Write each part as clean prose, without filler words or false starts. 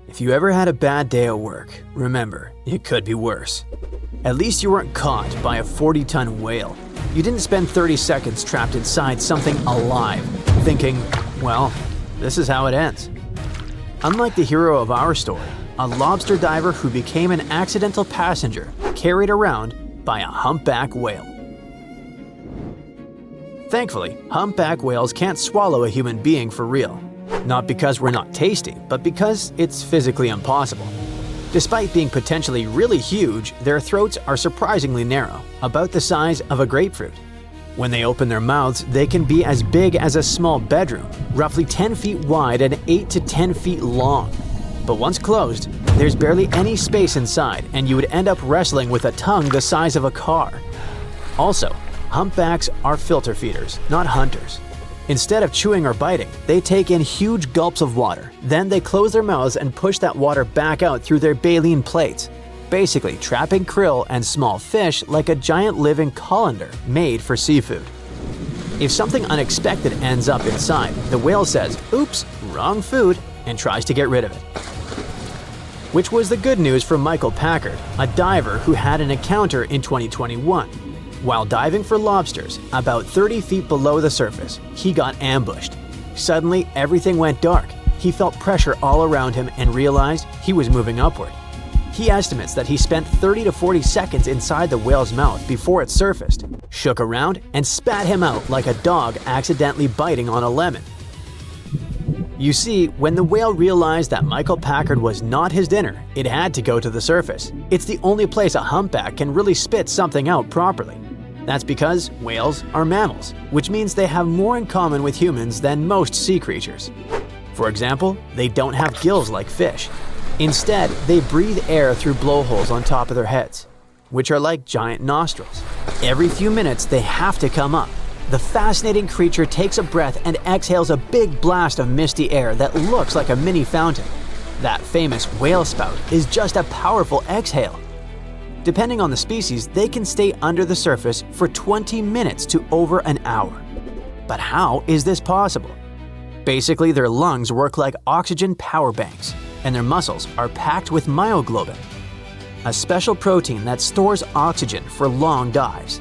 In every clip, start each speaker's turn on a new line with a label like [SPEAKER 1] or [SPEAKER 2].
[SPEAKER 1] If you ever had a bad day at work, remember, it could be worse. At least you weren't caught by a 40-ton whale. You didn't spend 30 seconds trapped inside something alive, thinking, well, this is how it ends. Unlike the hero of our story, a lobster diver who became an accidental passenger carried around by a humpback whale. Thankfully, humpback whales can't swallow a human being for real. Not because we're not tasty, but because it's physically impossible. Despite being potentially really huge, their throats are surprisingly narrow, about the size of a grapefruit. When they open their mouths, they can be as big as a small bedroom, roughly 10 feet wide and 8 to 10 feet long. But once closed, there's barely any space inside, and you would end up wrestling with a tongue the size of a car. Also, humpbacks are filter feeders, not hunters. Instead of chewing or biting, they take in huge gulps of water. Then they close their mouths and push that water back out through their baleen plates, basically trapping krill and small fish like a giant living colander made for seafood. If something unexpected ends up inside, the whale says, "Oops, wrong food," and tries to get rid of it. Which was the good news for Michael Packard, a diver who had an encounter in 2021. While diving for lobsters, about 30 feet below the surface, he got ambushed. Suddenly, everything went dark. He felt pressure all around him and realized he was moving upward. He estimates that he spent 30 to 40 seconds inside the whale's mouth before it surfaced, shook around, and spat him out like a dog accidentally biting on a lemon. You see, when the whale realized that Michael Packard was not his dinner, it had to go to the surface. It's the only place a humpback can really spit something out properly. That's because whales are mammals, which means they have more in common with humans than most sea creatures. For example, they don't have gills like fish. Instead, they breathe air through blowholes on top of their heads, which are like giant nostrils. Every few minutes, they have to come up. The fascinating creature takes a breath and exhales a big blast of misty air that looks like a mini fountain. That famous whale spout is just a powerful exhale. Depending on the species, they can stay under the surface for 20 minutes to over an hour. But how is this possible? Basically, their lungs work like oxygen power banks, and their muscles are packed with myoglobin, a special protein that stores oxygen for long dives.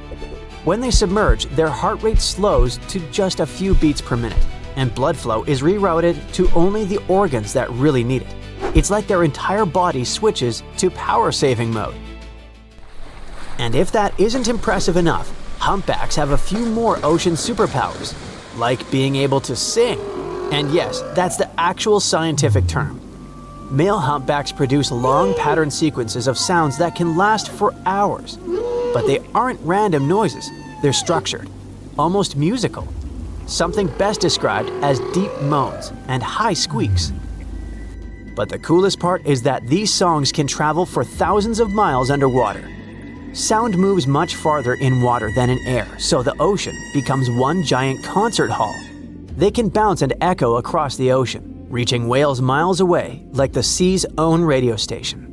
[SPEAKER 1] When they submerge, their heart rate slows to just a few beats per minute, and blood flow is rerouted to only the organs that really need it. It's like their entire body switches to power-saving mode. And if that isn't impressive enough, humpbacks have a few more ocean superpowers, like being able to sing. And yes, that's the actual scientific term. Male humpbacks produce long pattern sequences of sounds that can last for hours. But they aren't random noises, they're structured, almost musical. Something best described as deep moans and high squeaks. But the coolest part is that these songs can travel for thousands of miles underwater. Sound moves much farther in water than in air, so the ocean becomes one giant concert hall. They can bounce and echo across the ocean, reaching whales miles away like the sea's own radio station.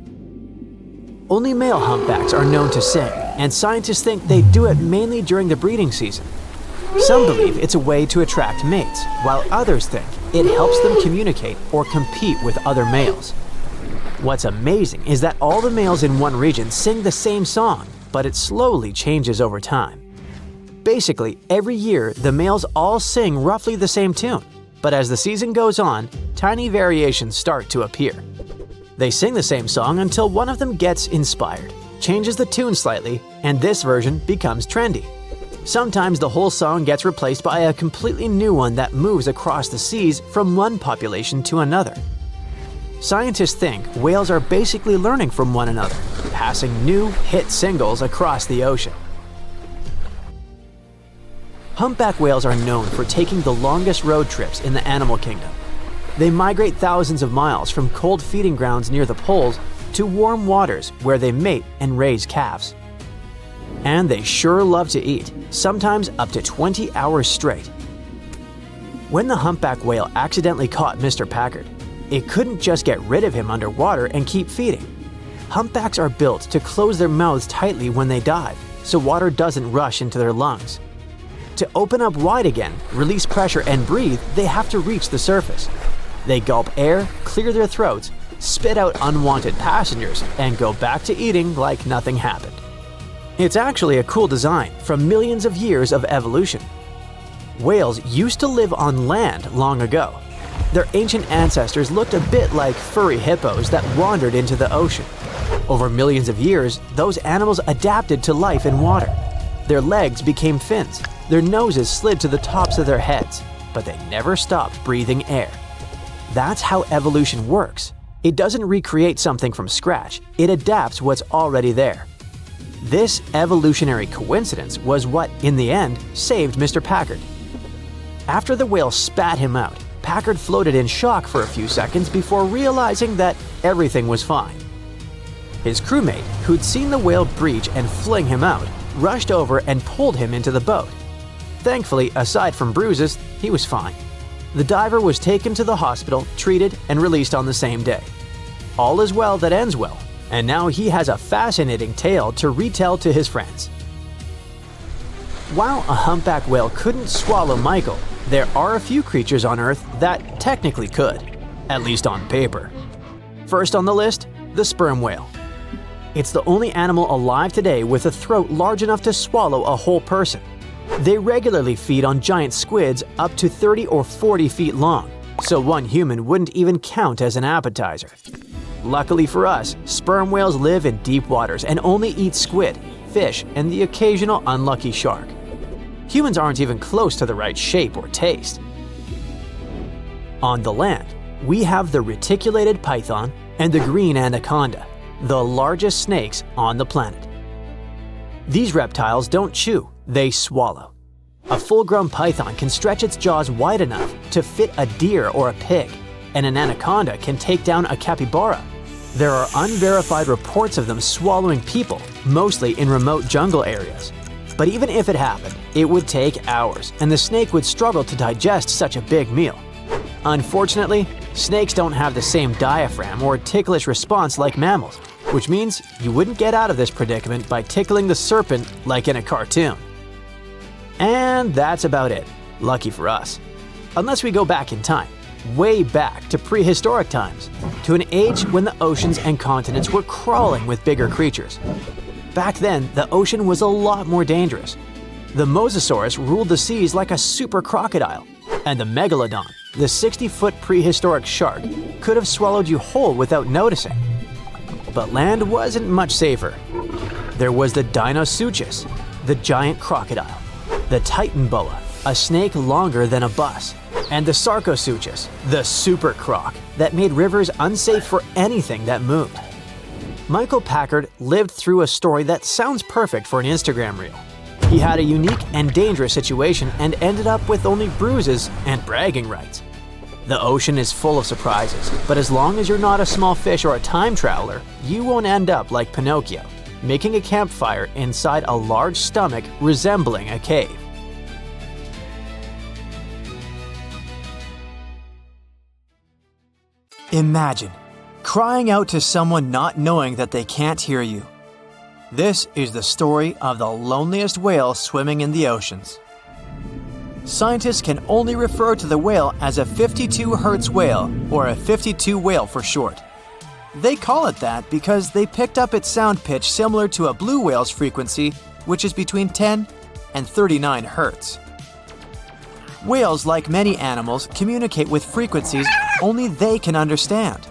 [SPEAKER 1] Only male humpbacks are known to sing, and scientists think they do it mainly during the breeding season. Some believe it's a way to attract mates, while others think it helps them communicate or compete with other males. What's amazing is that all the males in one region sing the same song, but it slowly changes over time. Basically, every year the males all sing roughly the same tune, but as the season goes on, tiny variations start to appear. They sing the same song until one of them gets inspired, changes the tune slightly, and this version becomes trendy. Sometimes the whole song gets replaced by a completely new one that moves across the seas from one population to another. Scientists think whales are basically learning from one another, passing new hit singles across the ocean. Humpback whales are known for taking the longest road trips in the animal kingdom. They migrate thousands of miles from cold feeding grounds near the poles to warm waters where they mate and raise calves. And they sure love to eat, sometimes up to 20 hours straight. When the humpback whale accidentally caught Mr. Packard, it couldn't just get rid of him underwater and keep feeding. Humpbacks are built to close their mouths tightly when they dive, so water doesn't rush into their lungs. To open up wide again, release pressure, and breathe, they have to reach the surface. They gulp air, clear their throats, spit out unwanted passengers, and go back to eating like nothing happened. It's actually a cool design from millions of years of evolution. Whales used to live on land long ago. Their ancient ancestors looked a bit like furry hippos that wandered into the ocean. Over millions of years, those animals adapted to life in water. Their legs became fins, their noses slid to the tops of their heads, but they never stopped breathing air. That's how evolution works. It doesn't recreate something from scratch, it adapts what's already there. This evolutionary coincidence was what, in the end, saved Mr. Packard. After the whale spat him out, Packard floated in shock for a few seconds before realizing that everything was fine. His crewmate, who'd seen the whale breach and fling him out, rushed over and pulled him into the boat. Thankfully, aside from bruises, he was fine. The diver was taken to the hospital, treated, and released on the same day. All is well that ends well, and now he has a fascinating tale to retell to his friends. While a humpback whale couldn't swallow Michael, there are a few creatures on Earth that technically could, at least on paper. First on the list, the sperm whale. It's the only animal alive today with a throat large enough to swallow a whole person. They regularly feed on giant squids up to 30 or 40 feet long, so one human wouldn't even count as an appetizer. Luckily for us, sperm whales live in deep waters and only eat squid, fish, and the occasional unlucky shark. Humans aren't even close to the right shape or taste. On the land, we have the reticulated python and the green anaconda, the largest snakes on the planet. These reptiles don't chew, they swallow. A full-grown python can stretch its jaws wide enough to fit a deer or a pig, and an anaconda can take down a capybara. There are unverified reports of them swallowing people, mostly in remote jungle areas. But even if it happened, it would take hours, and the snake would struggle to digest such a big meal. Unfortunately, snakes don't have the same diaphragm or ticklish response like mammals, which means you wouldn't get out of this predicament by tickling the serpent like in a cartoon. And that's about it, lucky for us. Unless we go back in time, way back to prehistoric times, to an age when the oceans and continents were crawling with bigger creatures. Back then, the ocean was a lot more dangerous. The mosasaurus ruled the seas like a super crocodile, and the megalodon, the 60-foot prehistoric shark, could have swallowed you whole without noticing. But land wasn't much safer. There was the Dinosuchus, the giant crocodile, the titan boa, a snake longer than a bus, and the Sarcosuchus, the super croc that made rivers unsafe for anything that moved. Michael Packard lived through a story that sounds perfect for an Instagram reel. He had a unique and dangerous situation and ended up with only bruises and bragging rights. The ocean is full of surprises, but as long as you're not a small fish or a time traveler, you won't end up like Pinocchio, making a campfire inside a large stomach resembling a cave. Imagine crying out to someone not knowing that they can't hear you. This is the story of the loneliest whale swimming in the oceans. Scientists can only refer to the whale as a 52 Hz whale, or a 52 whale for short. They call it that because they picked up its sound pitch similar to a blue whale's frequency, which is between 10 and 39 Hz. Whales, like many animals, communicate with frequencies only they can understand.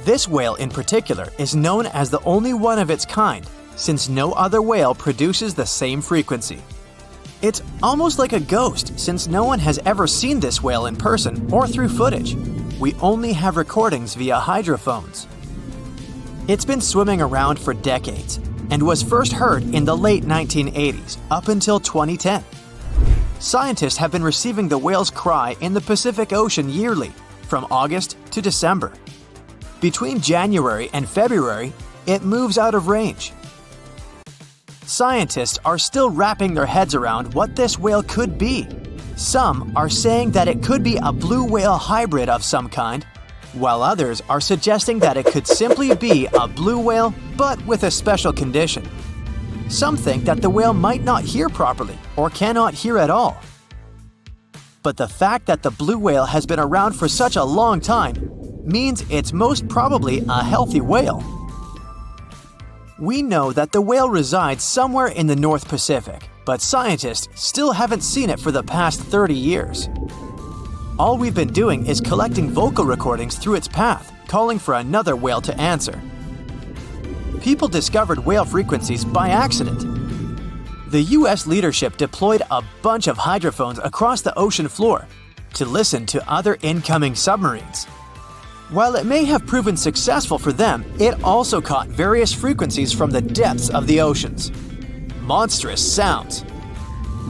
[SPEAKER 1] This whale in particular is known as the only one of its kind, since no other whale produces the same frequency. It's almost like a ghost, since no one has ever seen this whale in person or through footage. We only have recordings via hydrophones. It's been swimming around for decades and was first heard in the late 1980s up until 2010. Scientists have been receiving the whale's cry in the Pacific Ocean yearly, from August to December. Between January and February, it moves out of range. Scientists are still wrapping their heads around what this whale could be. Some are saying that it could be a blue whale hybrid of some kind, while others are suggesting that it could simply be a blue whale but with a special condition. Some think that the whale might not hear properly or cannot hear at all. But the fact that the blue whale has been around for such a long time means it's most probably a healthy whale. We know that the whale resides somewhere in the North Pacific, but scientists still haven't seen it for the past 30 years. All we've been doing is collecting vocal recordings through its path, calling for another whale to answer. People discovered whale frequencies by accident. The US leadership deployed a bunch of hydrophones across the ocean floor to listen to other incoming submarines. While it may have proven successful for them, it also caught various frequencies from the depths of the oceans. Monstrous sounds.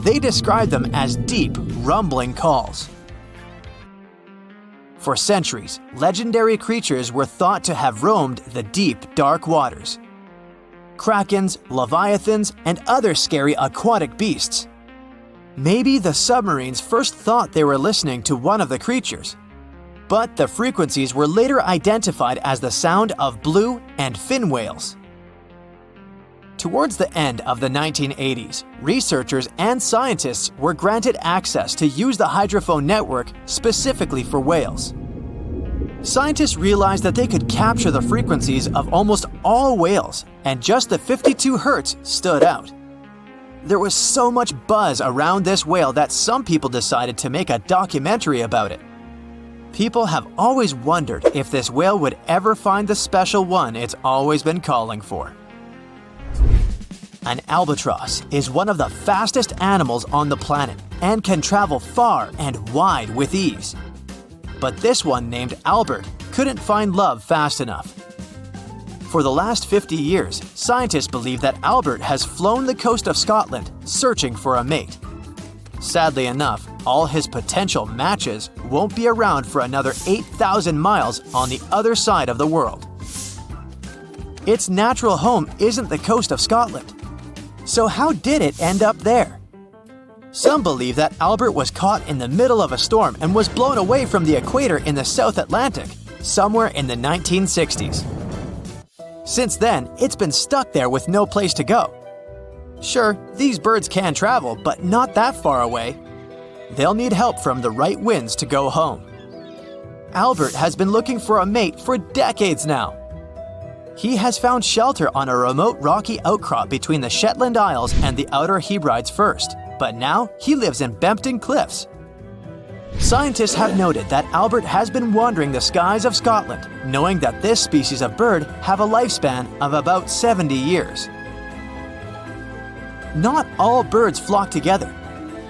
[SPEAKER 1] They described them as deep, rumbling calls. For centuries, legendary creatures were thought to have roamed the deep, dark waters. Krakens, leviathans, and other scary aquatic beasts. Maybe the submarines first thought they were listening to one of the creatures, but the frequencies were later identified as the sound of blue and fin whales. Towards the end of the 1980s, researchers and scientists were granted access to use the hydrophone network specifically for whales. Scientists realized that they could capture the frequencies of almost all whales, and just the 52 Hz stood out. There was so much buzz around this whale that some people decided to make a documentary about it. People have always wondered if this whale would ever find the special one it's always been calling for. An albatross is one of the fastest animals on the planet and can travel far and wide with ease. But this one named Albert couldn't find love fast enough. For the last 50 years, scientists believe that Albert has flown the coast of Scotland searching for a mate. Sadly enough, all his potential matches won't be around for another 8,000 miles on the other side of the world. Its natural home isn't the coast of Scotland. So how did it end up there? Some believe that Albert was caught in the middle of a storm and was blown away from the equator in the South Atlantic, somewhere in the 1960s. Since then, it's been stuck there with no place to go. Sure, these birds can travel, but not that far away. They'll need help from the right winds to go home. Albert has been looking for a mate for decades now. He has found shelter on a remote rocky outcrop between the Shetland Isles and the Outer Hebrides first, but now he lives in Bempton Cliffs. Scientists have noted that Albert has been wandering the skies of Scotland, knowing that this species of bird have a lifespan of about 70 years. Not all birds flock together.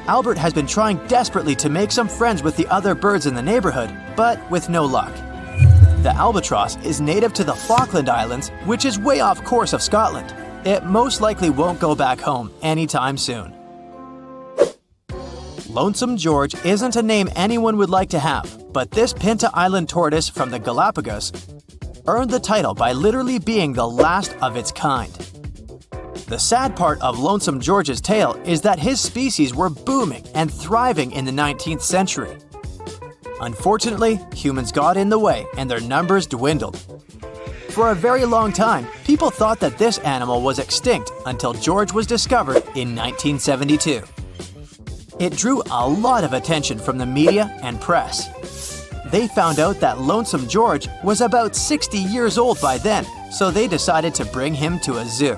[SPEAKER 1] Albert has been trying desperately to make some friends with the other birds in the neighborhood, but with no luck. The albatross is native to the Falkland Islands, which is way off course of Scotland. It most likely won't go back home anytime soon. Lonesome George isn't a name anyone would like to have, but this Pinta Island tortoise from the Galapagos earned the title by literally being the last of its kind. The sad part of Lonesome George's tale is that his species were booming and thriving in the 19th century. Unfortunately, humans got in the way and their numbers dwindled. For a very long time, people thought that this animal was extinct until George was discovered in 1972. It drew a lot of attention from the media and press. They found out that Lonesome George was about 60 years old by then, so they decided to bring him to a zoo.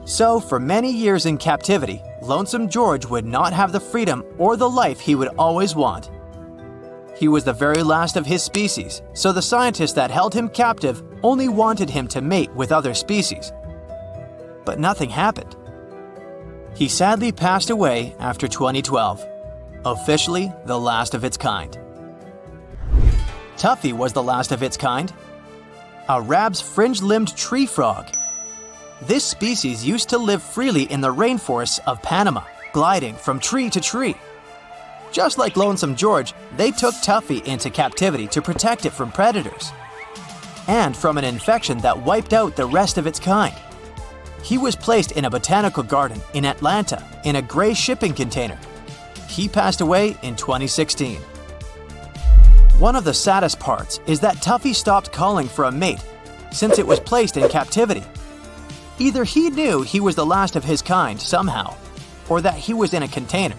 [SPEAKER 1] So, for many years in captivity, Lonesome George would not have the freedom or the life he would always want. He was the very last of his species, so the scientists that held him captive only wanted him to mate with other species. But nothing happened. He sadly passed away after 2012, officially the last of its kind. Tuffy was the last of its kind. A Rab's fringe-limbed tree frog. This species used to live freely in the rainforests of Panama, gliding from tree to tree. Just like Lonesome George, they took Tuffy into captivity to protect it from predators and from an infection that wiped out the rest of its kind. He was placed in a botanical garden in Atlanta in a gray shipping container. He passed away in 2016. One of the saddest parts is that Tuffy stopped calling for a mate since it was placed in captivity. Either he knew he was the last of his kind somehow, or that he was in a container.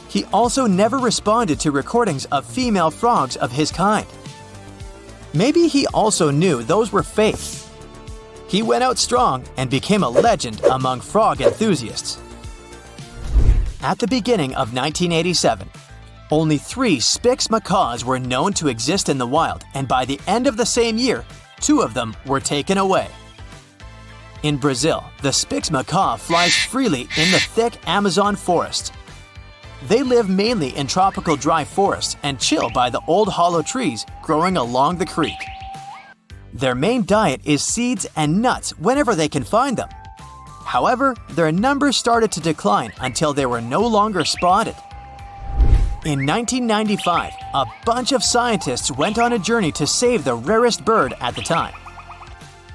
[SPEAKER 1] He also never responded to recordings of female frogs of his kind. Maybe he also knew those were fake. He went out strong and became a legend among frog enthusiasts. At the beginning of 1987, only 3 Spix macaws were known to exist in the wild, and by the end of the same year, 2 of them were taken away. In Brazil, the Spix macaw flies freely in the thick Amazon forest. They live mainly in tropical dry forests and chill by the old hollow trees growing along the creek. Their main diet is seeds and nuts whenever they can find them. However, their numbers started to decline until they were no longer spotted. In 1995, a bunch of scientists went on a journey to save the rarest bird at the time.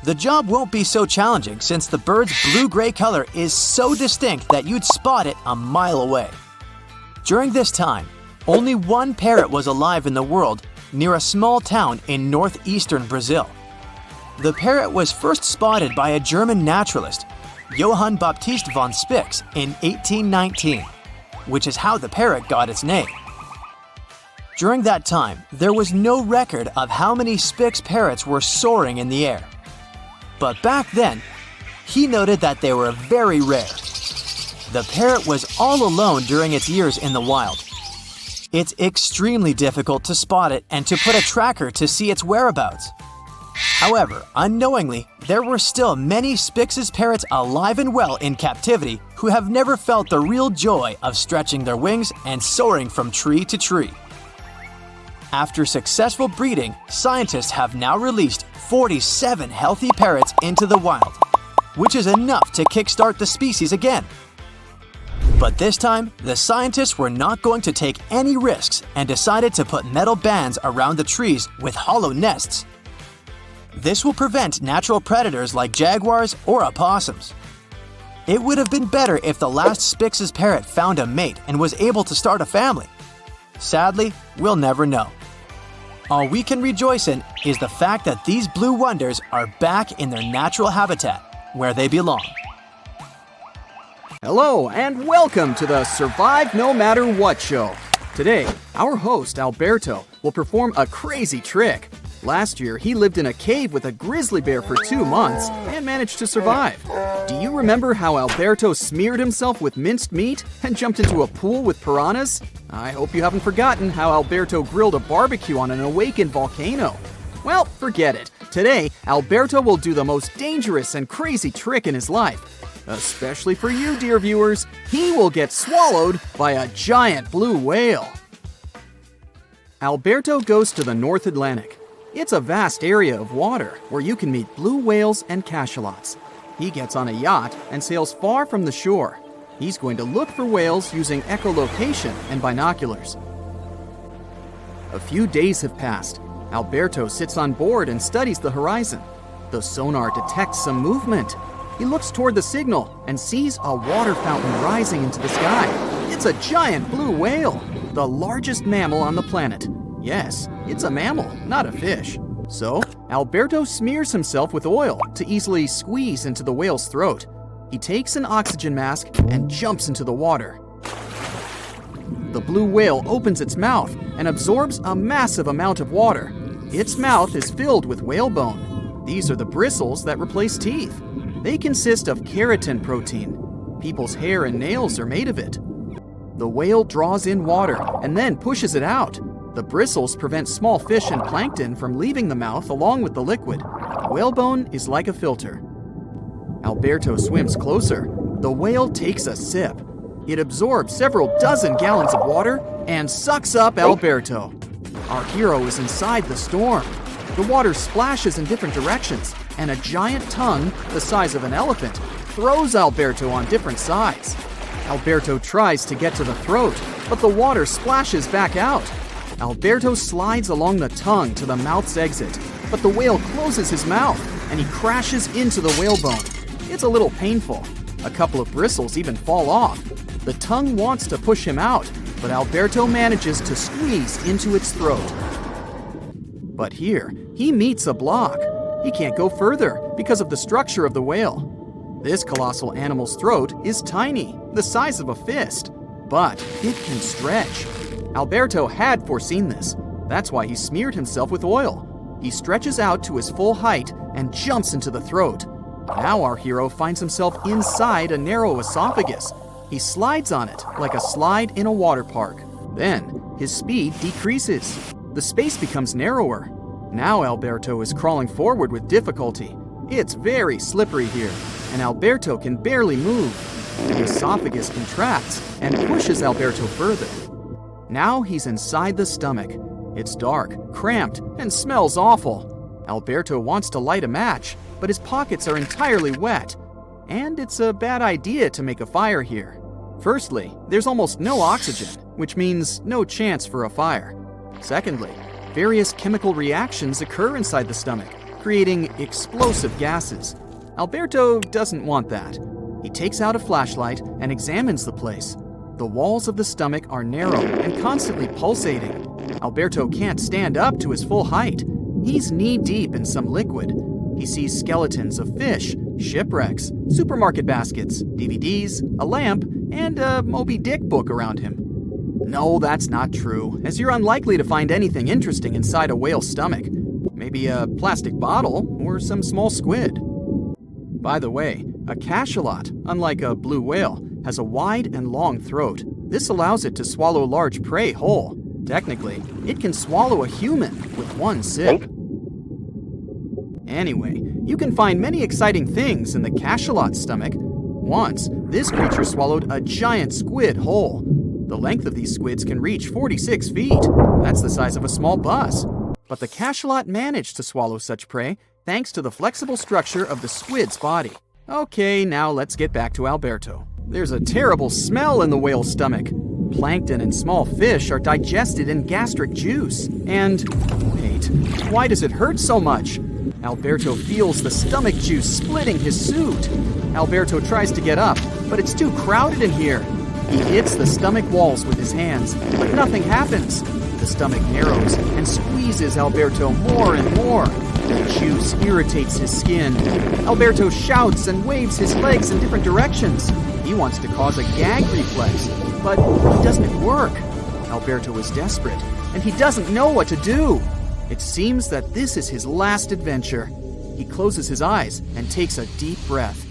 [SPEAKER 1] The job won't be so challenging since the bird's blue-gray color is so distinct that you'd spot it a mile away. During this time, only 1 parrot was alive in the world near a small town in northeastern Brazil. The parrot was first spotted by a German naturalist, Johann Baptist von Spix, in 1819, which is how the parrot got its name. During that time, there was no record of how many Spix parrots were soaring in the air. But back then, he noted that they were very rare. The parrot was all alone during its years in the wild. It's extremely difficult to spot it and to put a tracker to see its whereabouts. However, unknowingly, there were still many Spix's parrots alive and well in captivity who have never felt the real joy of stretching their wings and soaring from tree to tree. After successful breeding, scientists have now released 47 healthy parrots into the wild, which is enough to kickstart the species again. But this time, the scientists were not going to take any risks and decided to put metal bands around the trees with hollow nests. This will prevent natural predators like jaguars or opossums. It would have been better if the last Spix's parrot found a mate and was able to start a family. Sadly, we'll never know. All we can rejoice in is the fact that these blue wonders are back in their natural habitat, where they belong.
[SPEAKER 2] Hello and welcome to the Survive No Matter What show. Today, our host Alberto will perform a crazy trick. Last year, he lived in a cave with a grizzly bear for 2 months and managed to survive. Do you remember how Alberto smeared himself with minced meat and jumped into a pool with piranhas? I hope you haven't forgotten how Alberto grilled a barbecue on an awakened volcano. Well, forget it. Today, Alberto will do the most dangerous and crazy trick in his life. Especially for you, dear viewers, he will get swallowed by a giant blue whale. Alberto goes to the North Atlantic. It's a vast area of water where you can meet blue whales and cachalots. He gets on a yacht and sails far from the shore. He's going to look for whales using echolocation and binoculars. A few days have passed. Alberto sits on board and studies the horizon. The sonar detects some movement. He looks toward the signal and sees a water fountain rising into the sky. It's a giant blue whale, the largest mammal on the planet. Yes, it's a mammal, not a fish. So, Alberto smears himself with oil to easily squeeze into the whale's throat. He takes an oxygen mask and jumps into the water. The blue whale opens its mouth and absorbs a massive amount of water. Its mouth is filled with whalebone. These are the bristles that replace teeth. They consist of keratin protein. People's hair and nails are made of it. The whale draws in water and then pushes it out. The bristles prevent small fish and plankton from leaving the mouth along with the liquid. Whalebone is like a filter. Alberto swims closer. The whale takes a sip. It absorbs several dozen gallons of water and sucks up Alberto. Our hero is inside the storm. The water splashes in different directions, and a giant tongue, the size of an elephant, throws Alberto on different sides. Alberto tries to get to the throat, but the water splashes back out. Alberto slides along the tongue to the mouth's exit, but the whale closes his mouth, and he crashes into the whalebone. It's a little painful. A couple of bristles even fall off. The tongue wants to push him out, but Alberto manages to squeeze into its throat. But here, he meets a block. He can't go further because of the structure of the whale. This colossal animal's throat is tiny, the size of a fist, but it can stretch. Alberto had foreseen this. That's why he smeared himself with oil. He stretches out to his full height and jumps into the throat. Now our hero finds himself inside a narrow esophagus. He slides on it like a slide in a water park. Then his speed decreases. The space becomes narrower. Now Alberto is crawling forward with difficulty. It's very slippery here, and Alberto can barely move. The esophagus contracts and pushes Alberto further. Now he's inside the stomach. It's dark, cramped, and smells awful. Alberto wants to light a match, but his pockets are entirely wet. And it's a bad idea to make a fire here. Firstly, there's almost no oxygen, which means no chance for a fire. Secondly, various chemical reactions occur inside the stomach, creating explosive gases. Alberto doesn't want that. He takes out a flashlight and examines the place. The walls of the stomach are narrow and constantly pulsating. Alberto can't stand up to his full height. He's knee-deep in some liquid. He sees skeletons of fish, shipwrecks, supermarket baskets, DVDs, a lamp, and a Moby Dick book around him. No, that's not true, as you're unlikely to find anything interesting inside a whale's stomach. Maybe a plastic bottle or some small squid. By the way, a cachalot, unlike a blue whale, has a wide and long throat. This allows it to swallow large prey whole. Technically, it can swallow a human with one sip. Anyway, you can find many exciting things in the cachalot's stomach. Once, this creature swallowed a giant squid whole. The length of these squids can reach 46 feet. That's the size of a small bus. But the cachalot managed to swallow such prey thanks to the flexible structure of the squid's body. Okay, now let's get back to Alberto. There's a terrible smell in the whale's stomach. Plankton and small fish are digested in gastric juice. And, wait, why does it hurt so much? Alberto feels the stomach juice splitting his suit. Alberto tries to get up, but it's too crowded in here. He hits the stomach walls with his hands, but nothing happens. The stomach narrows and squeezes Alberto more and more. The juice irritates his skin. Alberto shouts and waves his legs in different directions. He wants to cause a gag reflex, but it doesn't work. Alberto is desperate, and he doesn't know what to do. It seems that this is his last adventure. He closes his eyes and takes a deep breath.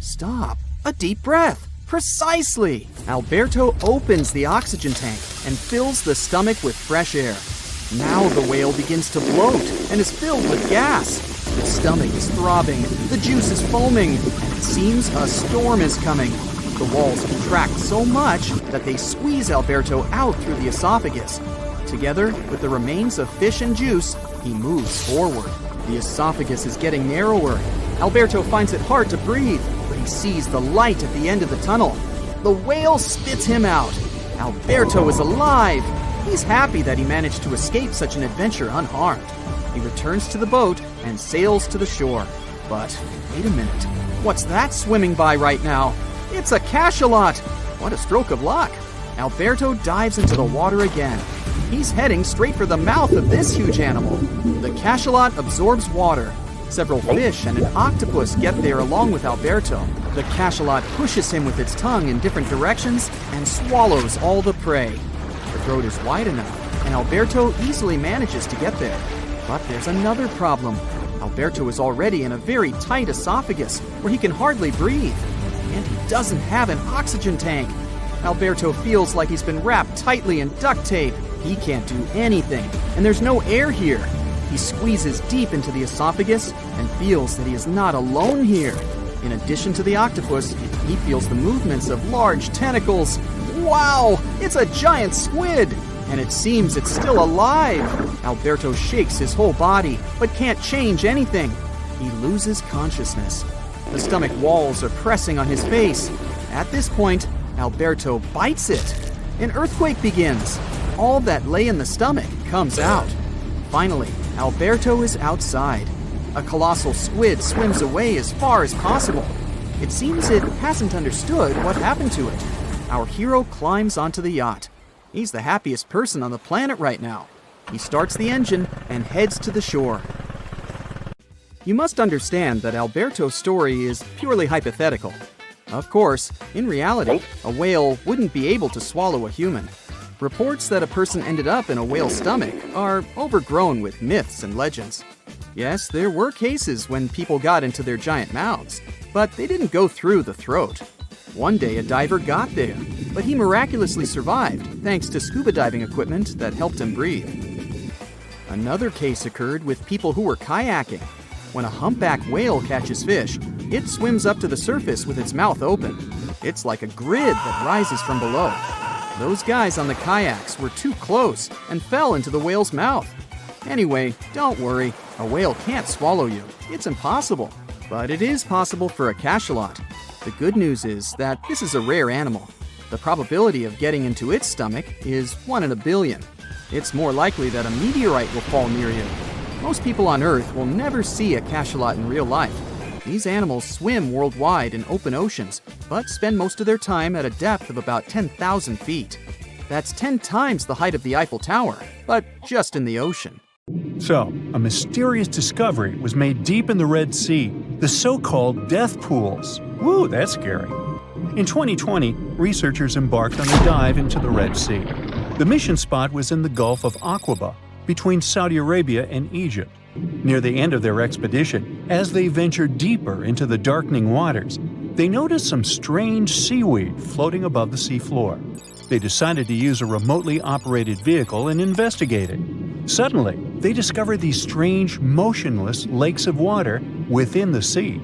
[SPEAKER 2] Stop. A deep breath. Precisely! Alberto opens the oxygen tank and fills the stomach with fresh air. Now the whale begins to bloat and is filled with gas. The stomach is throbbing, the juice is foaming, and it seems a storm is coming. The walls contract so much that they squeeze Alberto out through the esophagus. Together with the remains of fish and juice, he moves forward. The esophagus is getting narrower. Alberto finds it hard to breathe, but he sees the light at the end of the tunnel. The whale spits him out. Alberto is alive. He's happy that he managed to escape such an adventure unharmed. He returns to the boat and sails to the shore. But wait a minute. What's that swimming by right now? It's a cachalot. What a stroke of luck. Alberto dives into the water again. He's heading straight for the mouth of this huge animal. The cachalot absorbs water. Several fish and an octopus get there along with Alberto. The cachalot pushes him with its tongue in different directions and swallows all the prey. The throat is wide enough, and Alberto easily manages to get there. But there's another problem. Alberto is already in a very tight esophagus where he can hardly breathe. And he doesn't have an oxygen tank. Alberto feels like he's been wrapped tightly in duct tape. He can't do anything, and there's no air here. He squeezes deep into the esophagus and feels that he is not alone here. In addition to the octopus, he feels the movements of large tentacles. Wow! It's a giant squid! And it seems it's still alive. Alberto shakes his whole body, but can't change anything. He loses consciousness. The stomach walls are pressing on his face. At this point, Alberto bites it. An earthquake begins. All that lay in the stomach comes out. Finally, Alberto is outside. A colossal squid swims away as far as possible. It seems it hasn't understood what happened to it. Our hero climbs onto the yacht. He's the happiest person on the planet right now. He starts the engine and heads to the shore. You must understand that Alberto's story is purely hypothetical. Of course, in reality, a whale wouldn't be able to swallow a human. Reports that a person ended up in a whale's stomach are overgrown with myths and legends. Yes, there were cases when people got into their giant mouths, but they didn't go through the throat. One day a diver got there, but he miraculously survived thanks to scuba diving equipment that helped him breathe. Another case occurred with people who were kayaking. When a humpback whale catches fish, it swims up to the surface with its mouth open. It's like a grid that rises from below. Those guys on the kayaks were too close and fell into the whale's mouth. Anyway, don't worry, a whale can't swallow you. It's impossible. But it is possible for a cachalot. The good news is that this is a rare animal. The probability of getting into its stomach is 1 in a billion. It's more likely that a meteorite will fall near you. Most people on Earth will never see a cachalot in real life. These animals swim worldwide in open oceans, but spend most of their time at a depth of about 10,000 feet. That's 10 times the height of the Eiffel Tower, but just in the ocean.
[SPEAKER 3] So, a mysterious discovery was made deep in the Red Sea, the so-called death pools. Woo, that's scary. In 2020, researchers embarked on a dive into the Red Sea. The mission spot was in the Gulf of Aqaba, between Saudi Arabia and Egypt. Near the end of their expedition, as they ventured deeper into the darkening waters, they noticed some strange seaweed floating above the seafloor. They decided to use a remotely operated vehicle and investigate it. Suddenly, they discovered these strange, motionless lakes of water within the sea.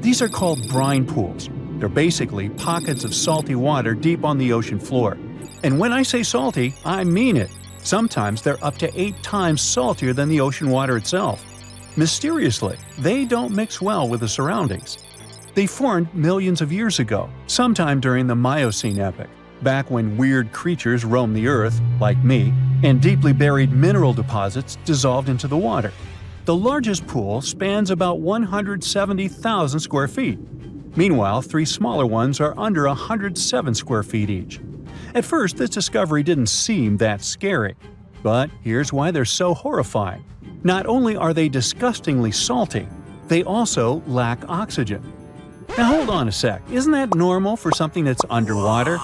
[SPEAKER 3] These are called brine pools. They're basically pockets of salty water deep on the ocean floor. And when I say salty, I mean it. Sometimes they're up to 8 times saltier than the ocean water itself. Mysteriously, they don't mix well with the surroundings. They formed millions of years ago, sometime during the Miocene epoch, back when weird creatures roamed the earth, like me, and deeply buried mineral deposits dissolved into the water. The largest pool spans about 170,000 square feet. Meanwhile, 3 smaller ones are under 107 square feet each. At first, this discovery didn't seem that scary. But here's why they're so horrifying. Not only are they disgustingly salty, they also lack oxygen. Now hold on a sec, isn't that normal for something that's underwater?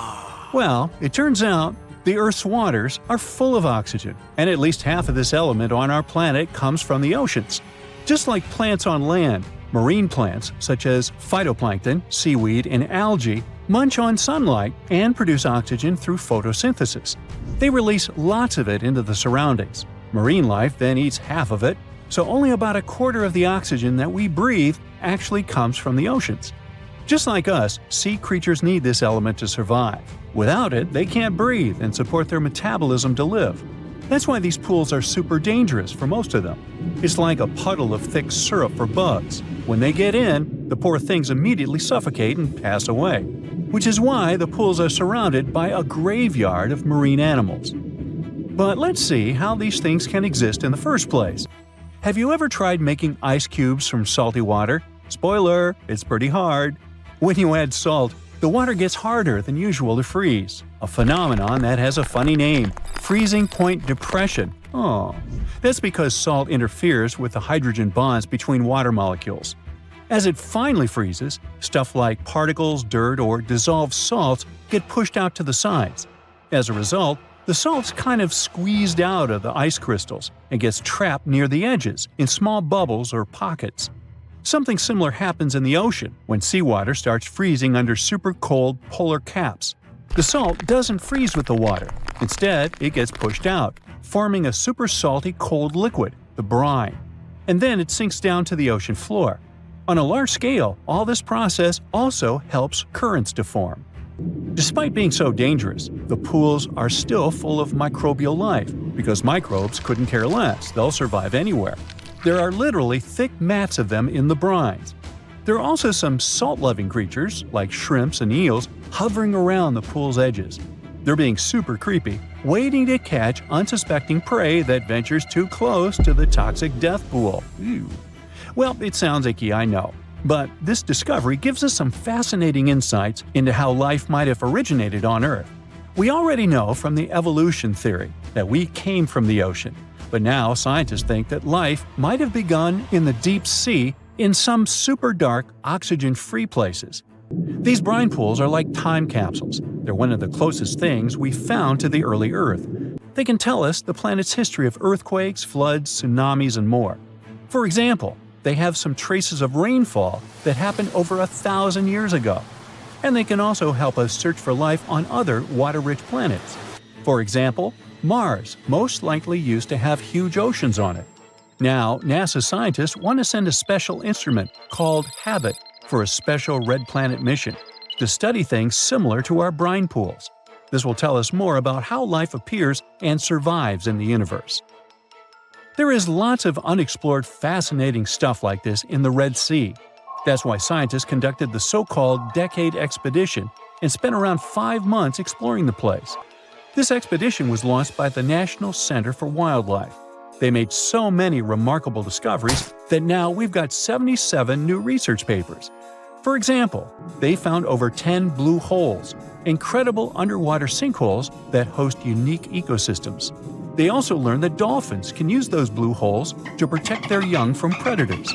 [SPEAKER 3] Well, it turns out the Earth's waters are full of oxygen, and at least half of this element on our planet comes from the oceans. Just like plants on land, marine plants, such as phytoplankton, seaweed, and algae, munch on sunlight and produce oxygen through photosynthesis. They release lots of it into the surroundings. Marine life then eats half of it, so only about a quarter of the oxygen that we breathe actually comes from the oceans. Just like us, sea creatures need this element to survive. Without it, they can't breathe and support their metabolism to live. That's why these pools are super dangerous for most of them. It's like a puddle of thick syrup for bugs. When they get in, the poor things immediately suffocate and pass away. Which is why the pools are surrounded by a graveyard of marine animals. But let's see how these things can exist in the first place. Have you ever tried making ice cubes from salty water? Spoiler, it's pretty hard. When you add salt, the water gets harder than usual to freeze, a phenomenon that has a funny name, freezing point depression. Oh, that's because salt interferes with the hydrogen bonds between water molecules. As it finally freezes, stuff like particles, dirt, or dissolved salts get pushed out to the sides. As a result, the salt's kind of squeezed out of the ice crystals and gets trapped near the edges in small bubbles or pockets. Something similar happens in the ocean when seawater starts freezing under super cold polar caps. The salt doesn't freeze with the water. Instead, it gets pushed out, forming a super salty cold liquid, the brine. And then it sinks down to the ocean floor. On a large scale, all this process also helps currents to form. Despite being so dangerous, the pools are still full of microbial life, because microbes couldn't care less, they'll survive anywhere. There are literally thick mats of them in the brines. There are also some salt-loving creatures, like shrimps and eels, hovering around the pool's edges. They're being super creepy, waiting to catch unsuspecting prey that ventures too close to the toxic death pool. Ew. Well, it sounds icky, I know. But this discovery gives us some fascinating insights into how life might have originated on Earth. We already know from the evolution theory that we came from the ocean, but now scientists think that life might have begun in the deep sea in some super dark, oxygen-free places. These brine pools are like time capsules. They're one of the closest things we found to the early Earth. They can tell us the planet's history of earthquakes, floods, tsunamis, and more. For example, they have some traces of rainfall that happened over 1,000 years ago. And they can also help us search for life on other water-rich planets. For example, Mars most likely used to have huge oceans on it. Now, NASA scientists want to send a special instrument called HABIT for a special red planet mission to study things similar to our brine pools. This will tell us more about how life appears and survives in the universe. There is lots of unexplored fascinating stuff like this in the Red Sea. That's why scientists conducted the so-called Decade Expedition and spent around 5 months exploring the place. This expedition was launched by the National Center for Wildlife. They made so many remarkable discoveries that now we've got 77 new research papers. For example, they found over 10 blue holes, incredible underwater sinkholes that host unique ecosystems. They also learned that dolphins can use those blue holes to protect their young from predators.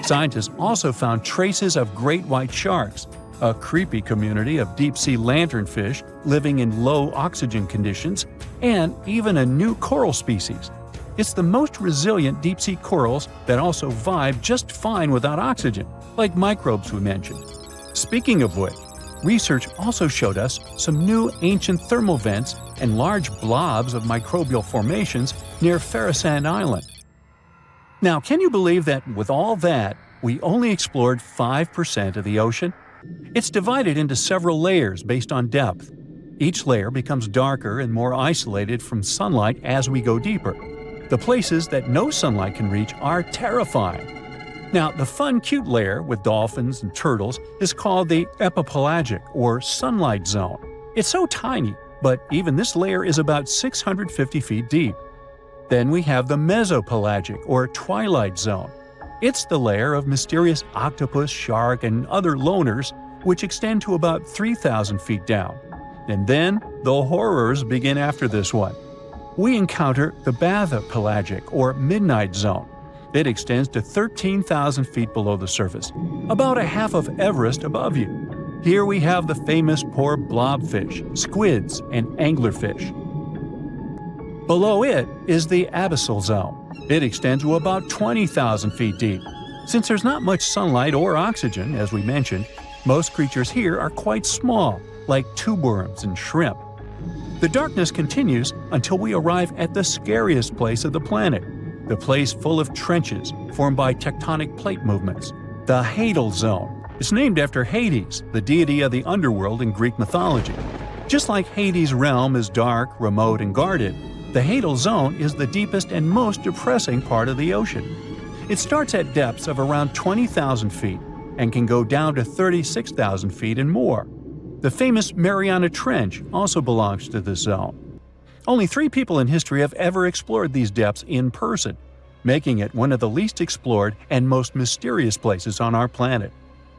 [SPEAKER 3] Scientists also found traces of great white sharks, a creepy community of deep-sea lanternfish living in low oxygen conditions, and even a new coral species. It's the most resilient deep-sea corals that also vibe just fine without oxygen, like microbes we mentioned. Speaking of which, research also showed us some new ancient thermal vents and large blobs of microbial formations near Farasand Island. Now, can you believe that with all that, we only explored 5% of the ocean? It's divided into several layers based on depth. Each layer becomes darker and more isolated from sunlight as we go deeper. The places that no sunlight can reach are terrifying. Now, the fun, cute layer with dolphins and turtles is called the epipelagic or sunlight zone. It's so tiny, but even this layer is about 650 feet deep. Then we have the mesopelagic or twilight zone. It's the layer of mysterious octopus, shark, and other loners, which extend to about 3,000 feet down. And then the horrors begin after this one. We encounter the bathypelagic or midnight zone. It extends to 13,000 feet below the surface, about a half of Everest above you. Here we have the famous poor blobfish, squids, and anglerfish. Below it is the abyssal zone. It extends to about 20,000 feet deep. Since there's not much sunlight or oxygen, as we mentioned, most creatures here are quite small, like tube worms and shrimp. The darkness continues until we arrive at the scariest place of the planet, the place full of trenches formed by tectonic plate movements, the Hadal Zone. It's named after Hades, the deity of the underworld in Greek mythology. Just like Hades' realm is dark, remote, and guarded, the Hadal Zone is the deepest and most depressing part of the ocean. It starts at depths of around 20,000 feet and can go down to 36,000 feet and more. The famous Mariana Trench also belongs to this zone. Only 3 people in history have ever explored these depths in person, making it one of the least explored and most mysterious places on our planet.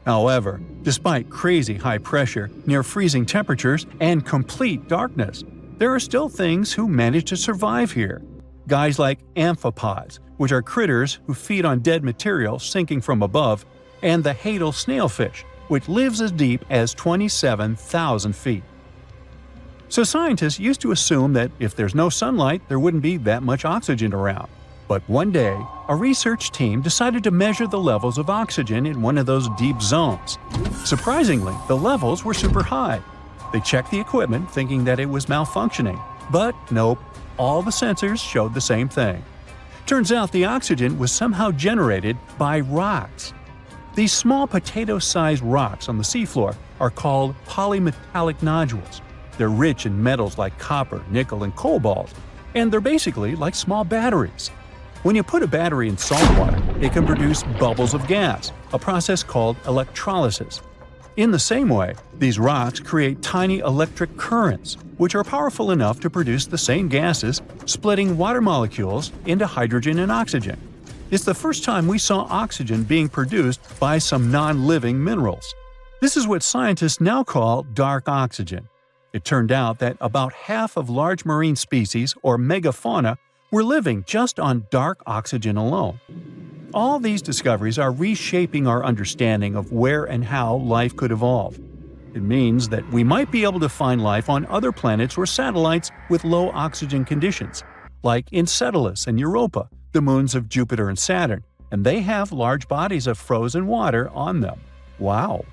[SPEAKER 3] However, despite crazy high pressure, near freezing temperatures, and complete darkness, there are still things who manage to survive here. Guys like amphipods, which are critters who feed on dead material sinking from above, and the Hadal snailfish, which lives as deep as 27,000 feet. So scientists used to assume that if there's no sunlight, there wouldn't be that much oxygen around. But one day, a research team decided to measure the levels of oxygen in one of those deep zones. Surprisingly, the levels were super high. They checked the equipment thinking that it was malfunctioning, but nope, all the sensors showed the same thing. Turns out the oxygen was somehow generated by rocks. These small potato-sized rocks on the seafloor are called polymetallic nodules. They're rich in metals like copper, nickel, and cobalt, and they're basically like small batteries. When you put a battery in salt water, it can produce bubbles of gas, a process called electrolysis. In the same way, these rocks create tiny electric currents, which are powerful enough to produce the same gases, splitting water molecules into hydrogen and oxygen. It's the first time we saw oxygen being produced by some non-living minerals. This is what scientists now call dark oxygen. It turned out that about half of large marine species, or megafauna, were living just on dark oxygen alone. All these discoveries are reshaping our understanding of where and how life could evolve. It means that we might be able to find life on other planets or satellites with low oxygen conditions, like Enceladus and Europa, the moons of Jupiter and Saturn, and they have large bodies of frozen water on them. Wow!